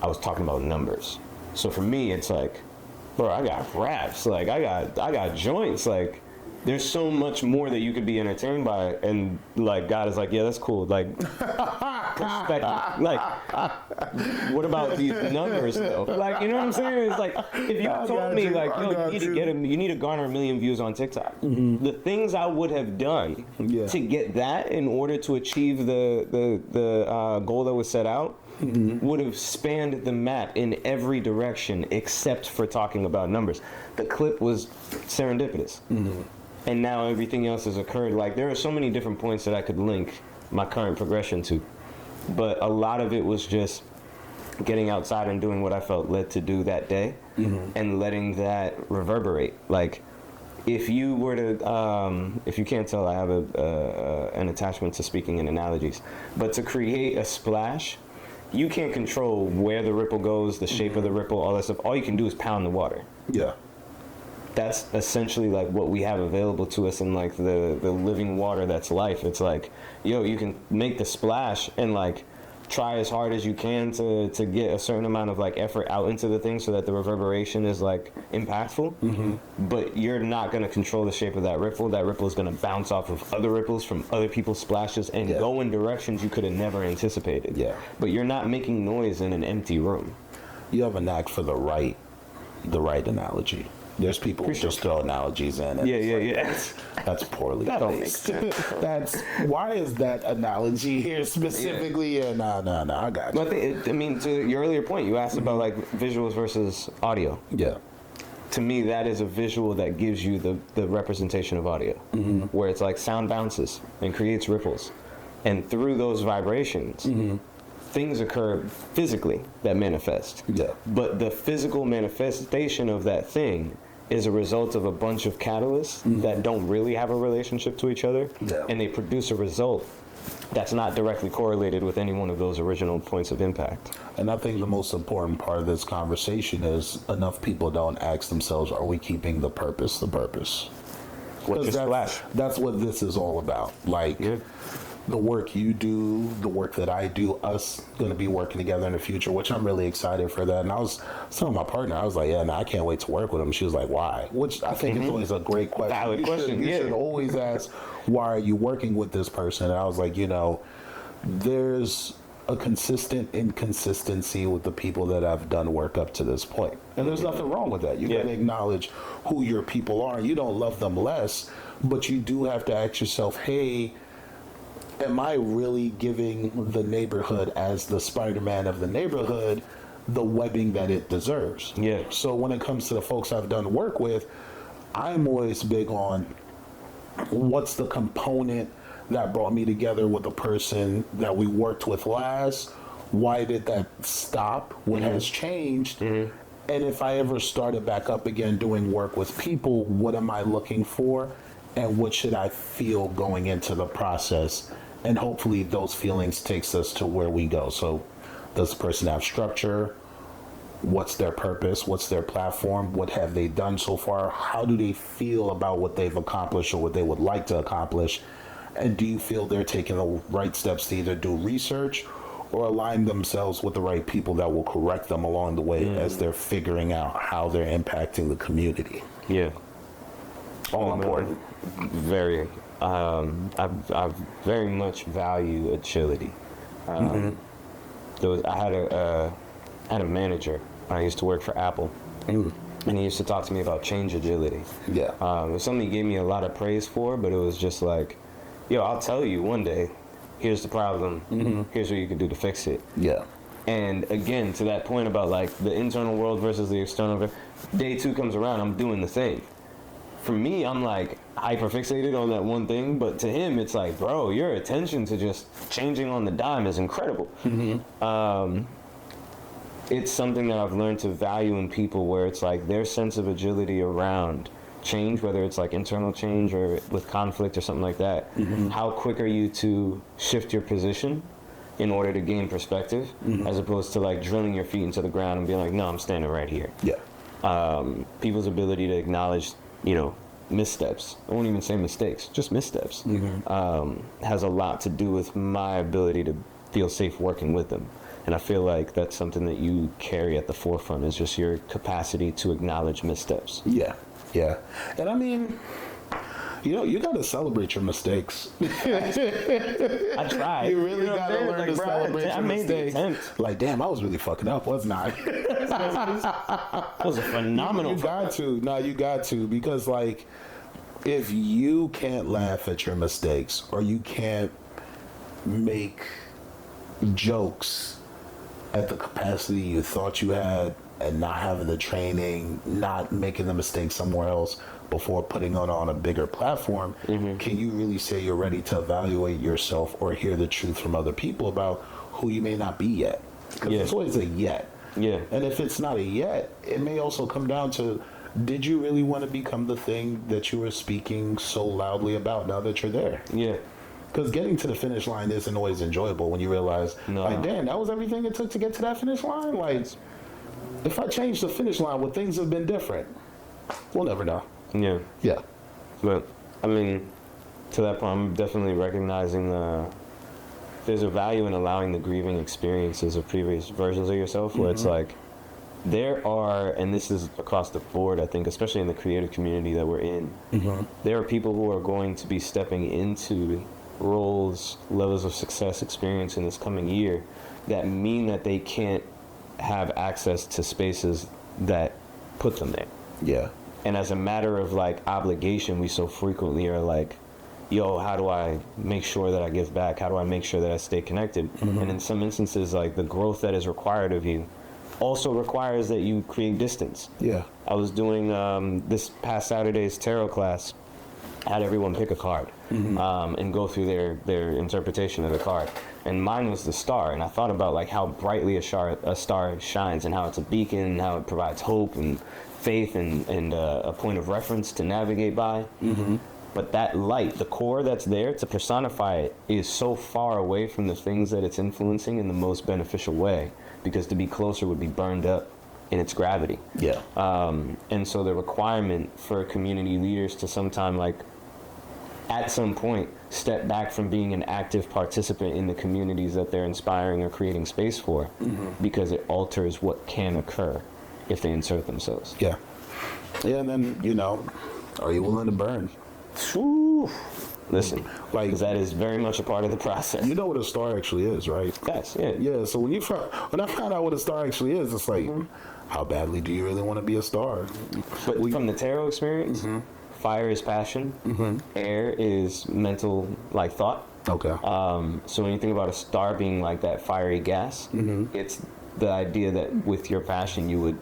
Speaker 2: I was talking about numbers. So for me, it's like, bro, I got raps, like I got joints, like there's so much more that you could be entertained by, and like God is like, yeah, that's cool, like perspective, like what about these numbers though? Like, you know what I'm saying? It's like, if you told me like, yo, you need to garner 1 million views on TikTok, the things I would have done to get that in order to achieve the goal that was set out would have spanned the map in every direction except for talking about numbers. The clip was serendipitous. And now everything else has occurred. Like, there are so many different points that I could link my current progression to. But a lot of it was just getting outside and doing what I felt led to do that day, and letting that reverberate. Like, if you were to, if you can't tell, I have an attachment to speaking in analogies. But to create a splash, you can't control where the ripple goes, the shape of the ripple, all that stuff. All you can do is pound the water.
Speaker 1: Yeah.
Speaker 2: That's essentially like what we have available to us in like the living water that's life. It's like, yo, you can make the splash and like try as hard as you can to get a certain amount of like effort out into the thing so that the reverberation is like impactful. But you're not going to control the shape of that ripple. That ripple is going to bounce off of other ripples from other people's splashes and go in directions you could have never anticipated. Yeah. But you're not making noise in an empty room.
Speaker 1: You have a knack for the right analogy. There's people who just throw analogies in. And that's poorly
Speaker 2: That don't make
Speaker 1: placed.
Speaker 2: sense.
Speaker 1: That's why is that analogy here specifically? Yeah, no, I got you.
Speaker 2: But I mean, to your earlier point, you asked about like visuals versus audio.
Speaker 1: Yeah.
Speaker 2: To me, that is a visual that gives you the representation of audio, where it's like sound bounces and creates ripples, and through those vibrations, things occur physically that manifest.
Speaker 1: Yeah.
Speaker 2: But the physical manifestation of that thing is a result of a bunch of catalysts that don't really have a relationship to each other, and they produce a result that's not directly correlated with any one of those original points of impact.
Speaker 1: And I think the most important part of this conversation is enough people don't ask themselves, are we keeping the purpose the purpose?
Speaker 2: What's your splash?
Speaker 1: That's what this is all about. Like, the work you do, the work that I do, us going to be working together in the future, which I'm really excited for that. And I was telling my partner, I was like, yeah, no, I can't wait to work with him. She was like, why? Which I think is always a great question.
Speaker 2: Valid question.
Speaker 1: You should always ask, why are you working with this person? And I was like, you know, there's a consistent inconsistency with the people that I've done work up to this point. And there's nothing wrong with that. You got to acknowledge who your people are. You don't love them less, but you do have to ask yourself, hey, am I really giving the neighborhood, as the Spider-Man of the neighborhood, the webbing that it deserves?
Speaker 2: Yeah.
Speaker 1: So when it comes to the folks I've done work with, I'm always big on what's the component that brought me together with the person that we worked with last? Why did that stop? What has changed? And if I ever started back up again doing work with people, what am I looking for? And what should I feel going into the process? And hopefully those feelings takes us to where we go. So does the person have structure? What's their purpose? What's their platform? What have they done so far? How do they feel about what they've accomplished or what they would like to accomplish? And do you feel they're taking the right steps to either do research or align themselves with the right people that will correct them along the way as they're figuring out how they're impacting the community?
Speaker 2: Yeah.
Speaker 1: All important.
Speaker 2: Very. I very much value agility. I had a manager. I used to work for Apple, and he used to talk to me about change agility. Yeah. It was something he gave me a lot of praise for, but it was just like, yo, I'll tell you one day, here's the problem, here's what you can do to fix it. Yeah. And again, to that point about like the internal world versus the external world, day two comes around, I'm doing the same. For me, I'm like hyper fixated on that one thing, but to him, it's like, bro, your attention to just changing on the dime is incredible. It's something that I've learned to value in people, where it's like their sense of agility around change, whether it's like internal change or with conflict or something like that. How quick are you to shift your position in order to gain perspective, as opposed to like drilling your feet into the ground and being like, no, I'm standing right here. Yeah. People's ability to acknowledge, you know, missteps, I won't even say mistakes, just missteps, has a lot to do with my ability to feel safe working with them. And I feel like that's something that you carry at the forefront, is just your capacity to acknowledge missteps.
Speaker 1: Yeah, yeah. And I mean, you know, you got to celebrate your mistakes.
Speaker 2: I tried.
Speaker 1: You really got to learn to celebrate your mistakes. Like, damn, I was really fucking up, wasn't I?
Speaker 2: That was a phenomenal.
Speaker 1: You got to. No, you got to. Because, like, if you can't laugh at your mistakes, or you can't make jokes at the capacity you thought you had, and not having the training, not making the mistake somewhere else before putting it on a bigger platform, can you really say you're ready to evaluate yourself or hear the truth from other people about who you may not be yet? Because it's always a yet.
Speaker 2: Yeah.
Speaker 1: And if it's not a yet, it may also come down to, did you really want to become the thing that you were speaking so loudly about now that you're there?
Speaker 2: Yeah.
Speaker 1: Because getting to the finish line isn't always enjoyable when you realize, like, damn, that was everything it took to get to that finish line? Like, if I change the finish line, would things have been different? We'll never know.
Speaker 2: Yeah.
Speaker 1: Yeah.
Speaker 2: But, I mean, to that point, I'm definitely recognizing there's a value in allowing the grieving experiences of previous versions of yourself, where it's like, there are, and this is across the board, I think, especially in the creative community that we're in, there are people who are going to be stepping into roles, levels of success, experience in this coming year that mean that they can't have access to spaces that put them there. Yeah. And as a matter of like obligation, we so frequently are like, yo, how do I make sure that I give back? How do I make sure that I stay connected? And in some instances, like the growth that is required of you also requires that you create distance. Yeah. I was doing this past Saturday's tarot class, had everyone pick a card and go through their interpretation of the card. And mine was the star. And I thought about like how brightly a star shines and how it's a beacon and how it provides hope and faith and a point of reference to navigate by. But that light, the core that's there to personify it, is so far away from the things that it's influencing in the most beneficial way, because to be closer would be burned up in its gravity. Yeah. And so the requirement for community leaders to sometime, like, at some point, step back from being an active participant in the communities that they're inspiring or creating space for, because it alters what can occur if they insert themselves.
Speaker 1: Yeah. Yeah, and then, you know, are you willing to burn?
Speaker 2: Whew. Listen, like, that is very much a part of the process.
Speaker 1: You know what a star actually is, right?
Speaker 2: Yes, yeah.
Speaker 1: Yeah, so when I found out what a star actually is, it's like, how badly do you really want to be a star?
Speaker 2: But from the tarot experience, fire is passion, air is mental, like, thought. Okay. So when you think about a star being like that fiery gas, it's the idea that with your passion you would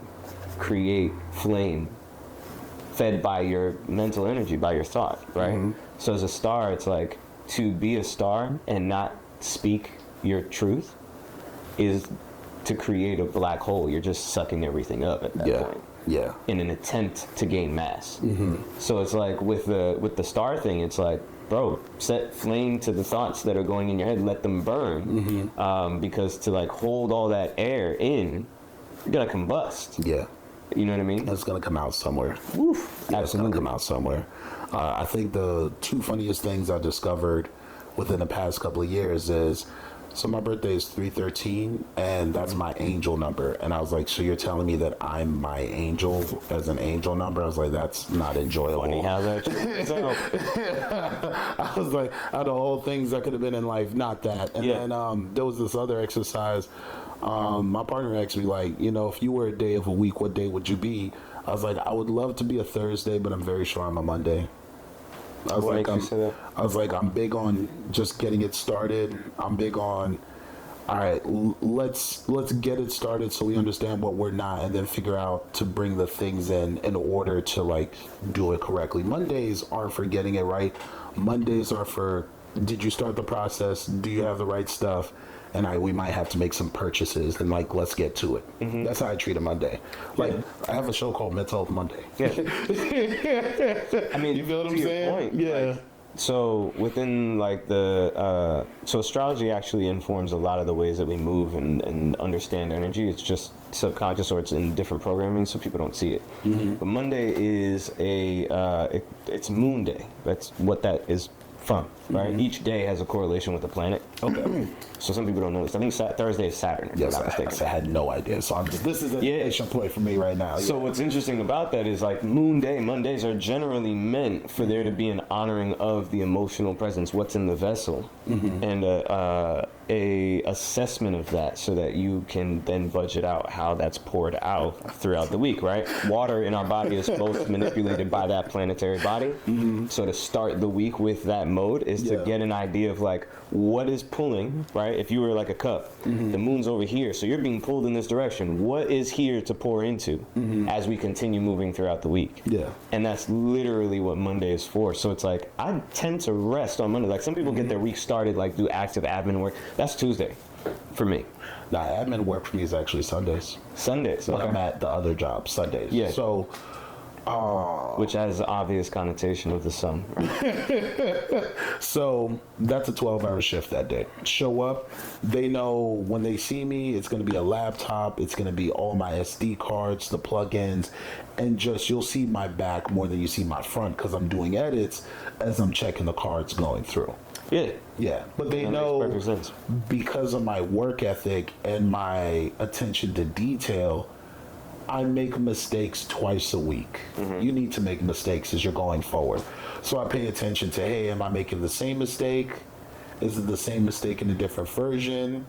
Speaker 2: create flame fed by your mental energy, by your thought, right? So as a star, it's like, to be a star and not speak your truth is to create a black hole. You're just sucking everything up at that point. Yeah. In an attempt to gain mass. So it's like with the star thing, it's like, bro, set flame to the thoughts that are going in your head, let them burn. Because to like hold all that air in, you're gonna combust. Yeah. You know what I mean?
Speaker 1: It's going to come out somewhere. Woof. Yeah, it's going to come out somewhere. I think the two funniest things I discovered within the past couple of years is, so my birthday is 3/13, and that's my angel number. And I was like, so you're telling me that I'm my angel as an angel number? I was like, that's not enjoyable.
Speaker 2: Funny how that
Speaker 1: I was like, out of all things that could have been in life, not that. And then there was this other exercise. My partner asked me, like, you know, if you were a day of a week, what day would you be? I was like, I would love to be a Thursday, but I'm very sure I'm a Monday. I was like, I'm big on just getting it started. I'm big on, all right, let's get it started so we understand what we're not, and then figure out to bring the things in order to like do it correctly. Mondays aren't for getting it right. Mondays are for, did you start the process? Do you have the right stuff? And we might have to make some purchases, and like, let's get to it. That's how I treat a Monday. Like, I have a show called Mental Health Monday. Yeah.
Speaker 2: I mean,
Speaker 1: you feel what I'm saying?
Speaker 2: Point, yeah. Like, so within like so astrology actually informs a lot of the ways that we move and understand energy. It's just subconscious, or it's in different programming, so people don't see it. But Monday is it's Moon Day. That's what that is from, right? Each day has a correlation with the planet. Okay. So some people don't know this. I think Thursday is Saturn.
Speaker 1: Yes, I had no idea. So this is an education point for me right now.
Speaker 2: So what's interesting about that is, like, Moon Day, Mondays are generally meant for there to be an honoring of the emotional presence, what's in the vessel, and a assessment of that, so that you can then budget out how that's poured out throughout the week, right? Water in our body is both manipulated by that planetary body. So to start the week with that mode is to get an idea of like, what is pulling, right? If you were like a cup, the moon's over here, so you're being pulled in this direction. What is here to pour into as we continue moving throughout the week? Yeah. And that's literally what Monday is for. So it's like, I tend to rest on Monday. Like, some people get their week started, like do active admin work. That's Tuesday. For me.
Speaker 1: Nah, admin work for me is actually Sundays.
Speaker 2: Sundays.
Speaker 1: When
Speaker 2: Okay.
Speaker 1: I'm at the other job, Sundays.
Speaker 2: Yeah.
Speaker 1: So,
Speaker 2: which has the obvious connotation of the sun. Right?
Speaker 1: so that's a 12-hour shift that day. Show up. They know when they see me, it's going to be a laptop. It's going to be all my SD cards, the plugins, and just you'll see my back more than you see my front because I'm doing edits as I'm checking the cards going through.
Speaker 2: Yeah.
Speaker 1: Yeah, but they
Speaker 2: That
Speaker 1: know
Speaker 2: makes perfect sense.
Speaker 1: because of my work ethic and my attention to detail, I make mistakes twice a week. You need to make mistakes as you're going forward. So I pay attention to, hey, am I making the same mistake? Is it the same mistake in a different version?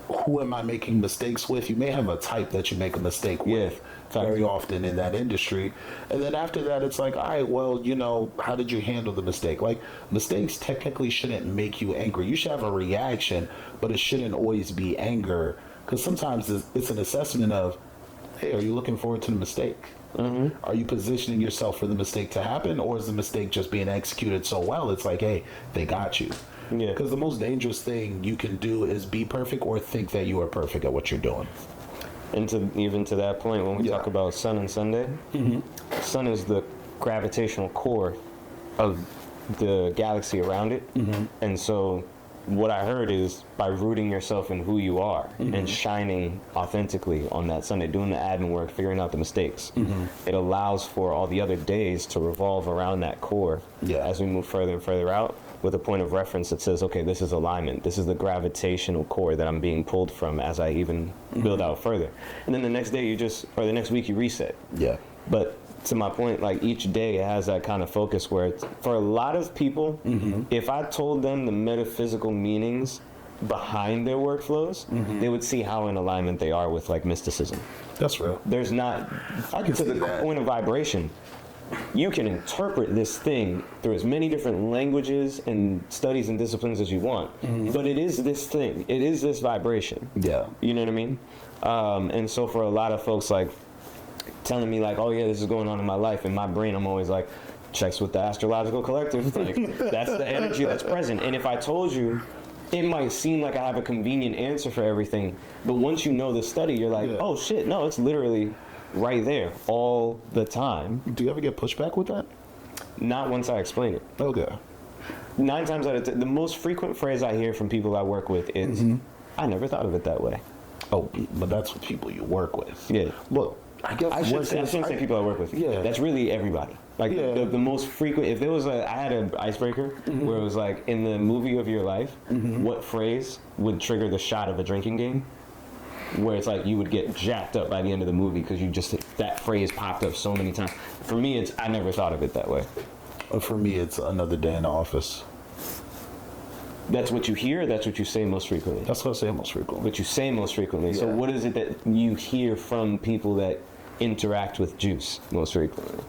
Speaker 1: Who am I making mistakes with? You may have a type that you make a mistake with very often in that industry. And then after that, it's like, all right, well, you know, how did you handle the mistake? Like, mistakes technically shouldn't make you angry. You should have a reaction, but it shouldn't always be anger. Because sometimes it's an assessment of, hey, are you looking forward to the mistake? Are you positioning yourself for the mistake to happen? Or is the mistake just being executed so well? It's like, hey, they got you.
Speaker 2: Yeah.
Speaker 1: Because the most dangerous thing you can do is be perfect or think that you are perfect at what you're doing.
Speaker 2: And even to that point, when we talk about sun and Sunday, sun is the gravitational core of the galaxy around it. And so what I heard is by rooting yourself in who you are and shining authentically on that Sunday, doing the admin work, figuring out the mistakes, it allows for all the other days to revolve around that core as we move further and further out, with a point of reference that says, okay, this is alignment. This is the gravitational core that I'm being pulled from as I even build out further. And then the next day or the next week you reset.
Speaker 1: Yeah.
Speaker 2: But to my point, like each day has that kind of focus where it's, for a lot of people, if I told them the metaphysical meanings behind their workflows, they would see how in alignment they are with like mysticism.
Speaker 1: That's real.
Speaker 2: There's not,
Speaker 1: I can
Speaker 2: to
Speaker 1: see
Speaker 2: the
Speaker 1: that.
Speaker 2: point of vibration, you can interpret this thing through as many different languages and studies and disciplines as you want, but it is this thing. It is this vibration.
Speaker 1: Yeah.
Speaker 2: You know what I mean? And so for a lot of folks, like telling me like, oh yeah, this is going on in my life, in my brain, I'm always like, checks with the astrological collective. Like, that's the energy that's present. And if I told you, it might seem like I have a convenient answer for everything, but once you know the study, you're like, oh shit, no, it's literally right there all the time.
Speaker 1: Do you ever get pushback with that?
Speaker 2: Not once I explain it.
Speaker 1: Okay.
Speaker 2: 9 times out of 10, the most frequent phrase I hear from people I work with is, I never thought of it that way.
Speaker 1: Oh, but that's with people you work with.
Speaker 2: Yeah.
Speaker 1: Look, I guess
Speaker 2: I shouldn't say people I work with.
Speaker 1: Yeah.
Speaker 2: That's really everybody. Like the most frequent, if there was I had an icebreaker where it was like, in the movie of your life, what phrase would trigger the shot of a drinking game? Where it's like you would get jacked up by the end of the movie because that phrase popped up so many times. For me, it's I never thought of it that way.
Speaker 1: For me, it's another day in the office.
Speaker 2: That's what you hear. That's what you say most frequently.
Speaker 1: That's what I say most frequently.
Speaker 2: What you say most frequently. So what is it that you hear from people that interact with juice most frequently?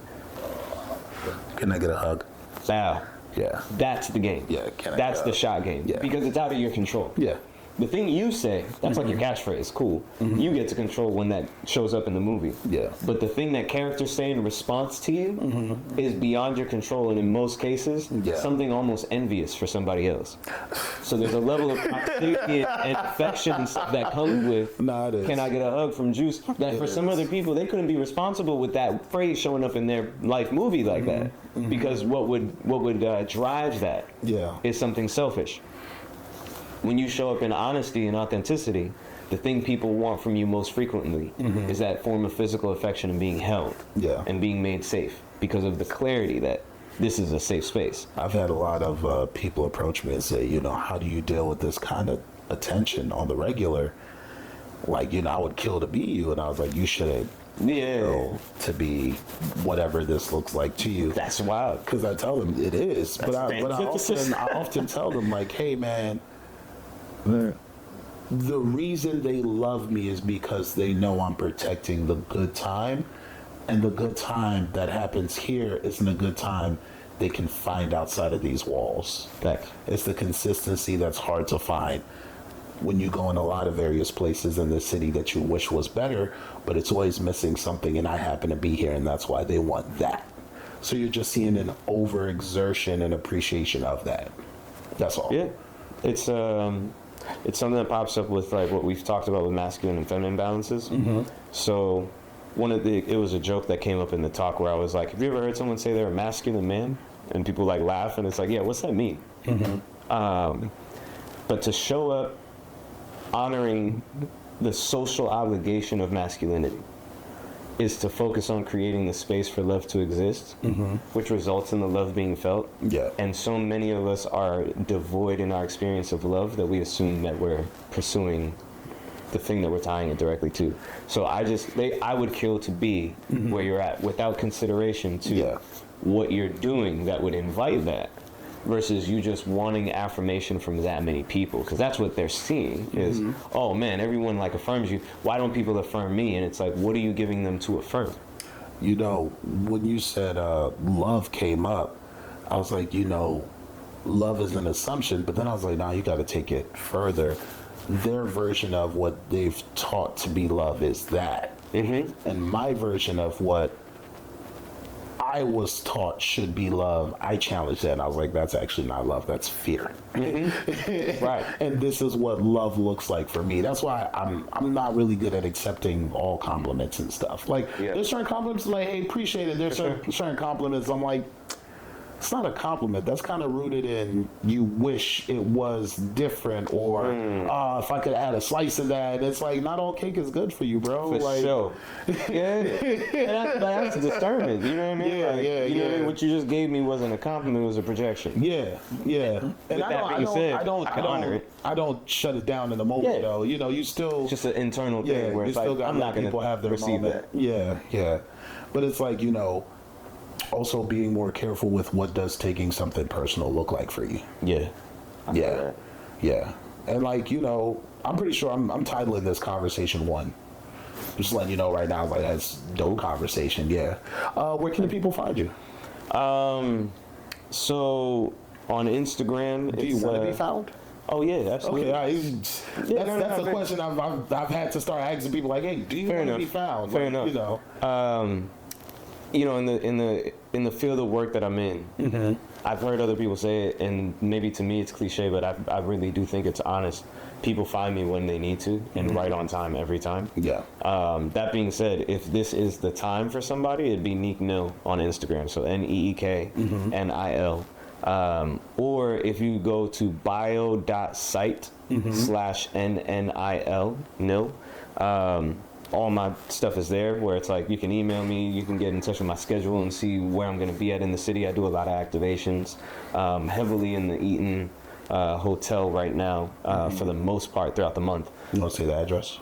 Speaker 1: Can I get a hug?
Speaker 2: Wow.
Speaker 1: Yeah.
Speaker 2: That's the game.
Speaker 1: Yeah.
Speaker 2: That's the shot game.
Speaker 1: Yeah.
Speaker 2: Because it's out of your control.
Speaker 1: Yeah.
Speaker 2: The thing you say, that's like your catchphrase, cool. You get to control when that shows up in the movie.
Speaker 1: Yeah.
Speaker 2: But the thing that characters say in response to you is beyond your control, and in most cases, something almost envious for somebody else. So there's a level of proximity and affection and stuff that comes with, can I get a hug from Juice? That for some other people, they couldn't be responsible with that phrase showing up in their life movie like that. Because what would drive that is something selfish. When you show up in honesty and authenticity, the thing people want from you most frequently is that form of physical affection and being held and being made safe because of the clarity that this is a safe space.
Speaker 1: I've had a lot of people approach me and say, you know, how do you deal with this kind of attention on the regular? Like, you know, I would kill to be you. And I was like, you shouldn't to be whatever this looks like to you.
Speaker 2: That's wild.
Speaker 1: Because I tell them it is. But I often tell them, like, hey, man, the reason they love me is because they know I'm protecting the good time, and the good time that happens here isn't a good time they can find outside of these walls. It's the consistency that's hard to find when you go in a lot of various places in the city that you wish was better, but it's always missing something, and I happen to be here, and that's why they want that. So you're just seeing an overexertion and appreciation of that. That's all.
Speaker 2: Yeah. It's it's something that pops up with like what we've talked about with masculine and feminine balances. So it was a joke that came up in the talk where I was like, have you ever heard someone say they're a masculine man? And people like laugh, and it's like, yeah, what's that mean? But to show up honoring the social obligation of masculinity is to focus on creating the space for love to exist, which results in the love being felt.
Speaker 1: Yeah.
Speaker 2: And so many of us are devoid in our experience of love that we assume that we're pursuing the thing that we're tying it directly to. So I would kill to be where you're at without consideration to what you're doing that would invite that, versus you just wanting affirmation from that many people, because that's what they're seeing is, oh man, everyone like affirms you. Why don't people affirm me? And it's like, what are you giving them to affirm?
Speaker 1: You know, when you said love came up, I was like, you know, love is an assumption, but then I was like, nah, you got to take it further. Their version of what they've taught to be love is that. And my version of what I was taught should be love, I challenged that, and I was like, that's actually not love, that's fear.
Speaker 2: Right.
Speaker 1: And this is what love looks like for me. That's why I'm not really good at accepting all compliments and stuff. Like, there's certain compliments like, hey, appreciate it. There's certain compliments I'm like, it's not a compliment. That's kind of rooted in you wish it was different, or if I could add a slice of that. It's like, not all cake is good for you, bro.
Speaker 2: For
Speaker 1: like,
Speaker 2: sure. And that's disturbing. You know what I mean?
Speaker 1: Yeah,
Speaker 2: like, you know what I mean? What you just gave me wasn't a compliment; it was a projection.
Speaker 1: Yeah. And I don't shut it down in the moment though. You know, you still
Speaker 2: it's just an internal thing where it's like, I'm not going to
Speaker 1: have their
Speaker 2: receive
Speaker 1: moment.
Speaker 2: that.
Speaker 1: Yeah. But it's like, you know, also being more careful with what does taking something personal look like for you.
Speaker 2: Yeah.
Speaker 1: And like, you know, I'm pretty sure I'm titling this conversation 1. Just letting you know right now, like, that's dope conversation. Yeah. Where can the people find you?
Speaker 2: So on Instagram,
Speaker 1: do you want to be found?
Speaker 2: Oh yeah, absolutely.
Speaker 1: Okay, that's a question I've had to start asking people. Like, hey, do you want to be found?
Speaker 2: Fair enough.
Speaker 1: You know.
Speaker 2: You know, in the field of work that I'm in, I've heard other people say it, and maybe to me it's cliche, but I really do think it's honest. People find me when they need to, and right on time every time.
Speaker 1: Yeah.
Speaker 2: That being said, if this is the time for somebody, it'd be NeekNil on Instagram. So NeekNil. Or if you go to bio.site/NNIL, nil. All my stuff is there, where it's like you can email me, you can get in touch with my schedule and see where I'm going to be at in the city. I do a lot of activations, heavily in the Eaton hotel right now, for the most part throughout the month.
Speaker 1: You want to say the address?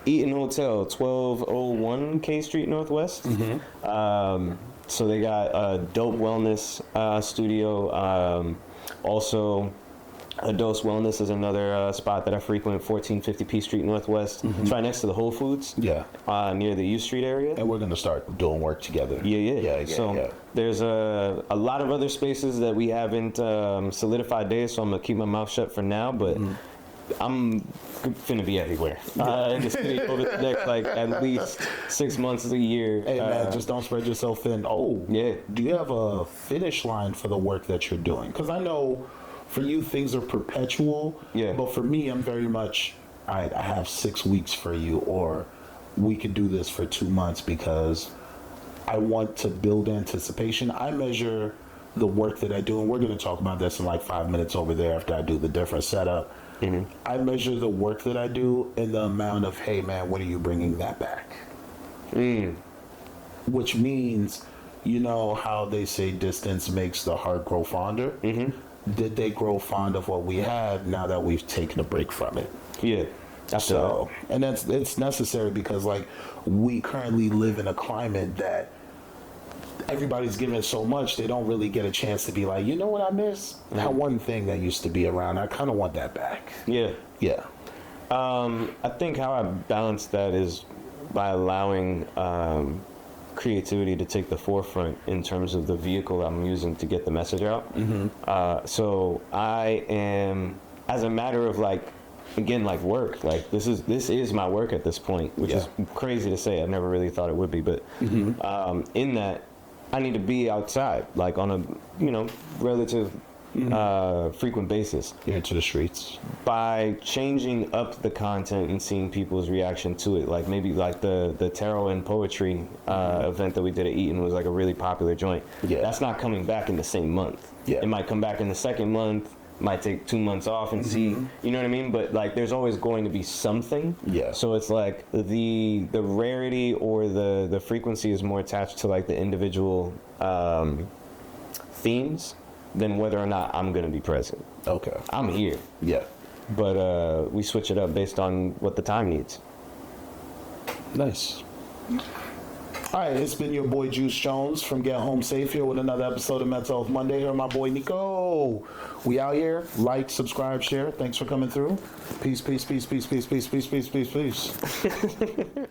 Speaker 2: Eaton Hotel, 1201 K Street Northwest. So they got a dope wellness studio. Also, Dose Wellness is another spot that I frequent, 1450 P Street Northwest. It's right next to the Whole Foods. Yeah. Near the U Street area.
Speaker 1: And we're going to start doing work together.
Speaker 2: So there's a lot of other spaces that we haven't solidified days, so I'm going to keep my mouth shut for now, but I'm finna be everywhere in the city over the next, like, at least 6 months to a year.
Speaker 1: Hey, man, just don't spread yourself thin. Oh,
Speaker 2: yeah.
Speaker 1: Do you have a finish line for the work that you're doing? Because I know for you, things are perpetual. Yeah. But for me, I'm very much, all right, I have 6 weeks for you, or we could do this for 2 months, because I want to build anticipation. I measure the work that I do, and we're going to talk about this in like 5 minutes over there after I do the different setup. I measure the work that I do in the amount of, hey, man, when are you bringing that back? Which means, you know how they say distance makes the heart grow fonder? Did they grow fond of what we had now that we've taken a break from it?
Speaker 2: Yeah.
Speaker 1: So, and it's necessary, because like we currently live in a climate that everybody's giving so much, they don't really get a chance to be like, you know what I miss? That one thing that used to be around, I kind of want that back.
Speaker 2: Yeah.
Speaker 1: Yeah.
Speaker 2: I think how I balance that is by allowing creativity to take the forefront in terms of the vehicle I'm using to get the message out. So I am, as a matter of like, again, like work, like this is my work at this point, which is crazy to say. I never really thought it would be, but in that I need to be outside, like on a relative frequent basis.
Speaker 1: You're into the streets.
Speaker 2: By changing up the content and seeing people's reaction to it, like maybe like the tarot and poetry event that we did at Eaton was like a really popular joint.
Speaker 1: Yeah.
Speaker 2: That's not coming back in the same month.
Speaker 1: Yeah.
Speaker 2: It might come back in the second month, might take 2 months off and see, you know what I mean? But like there's always going to be something.
Speaker 1: Yeah.
Speaker 2: So it's like the rarity or the frequency is more attached to like the individual themes than whether or not I'm going to be present.
Speaker 1: Okay.
Speaker 2: I'm here.
Speaker 1: Yeah.
Speaker 2: But we switch it up based on what the time needs.
Speaker 1: Nice. All right, it's been your boy Juice Jones from Get Home Safe here with another episode of Mental Health Monday. Here, my boy Nico. We out here. Like, subscribe, share. Thanks for coming through. Peace, peace, peace, peace, peace, peace, peace, peace, peace, peace.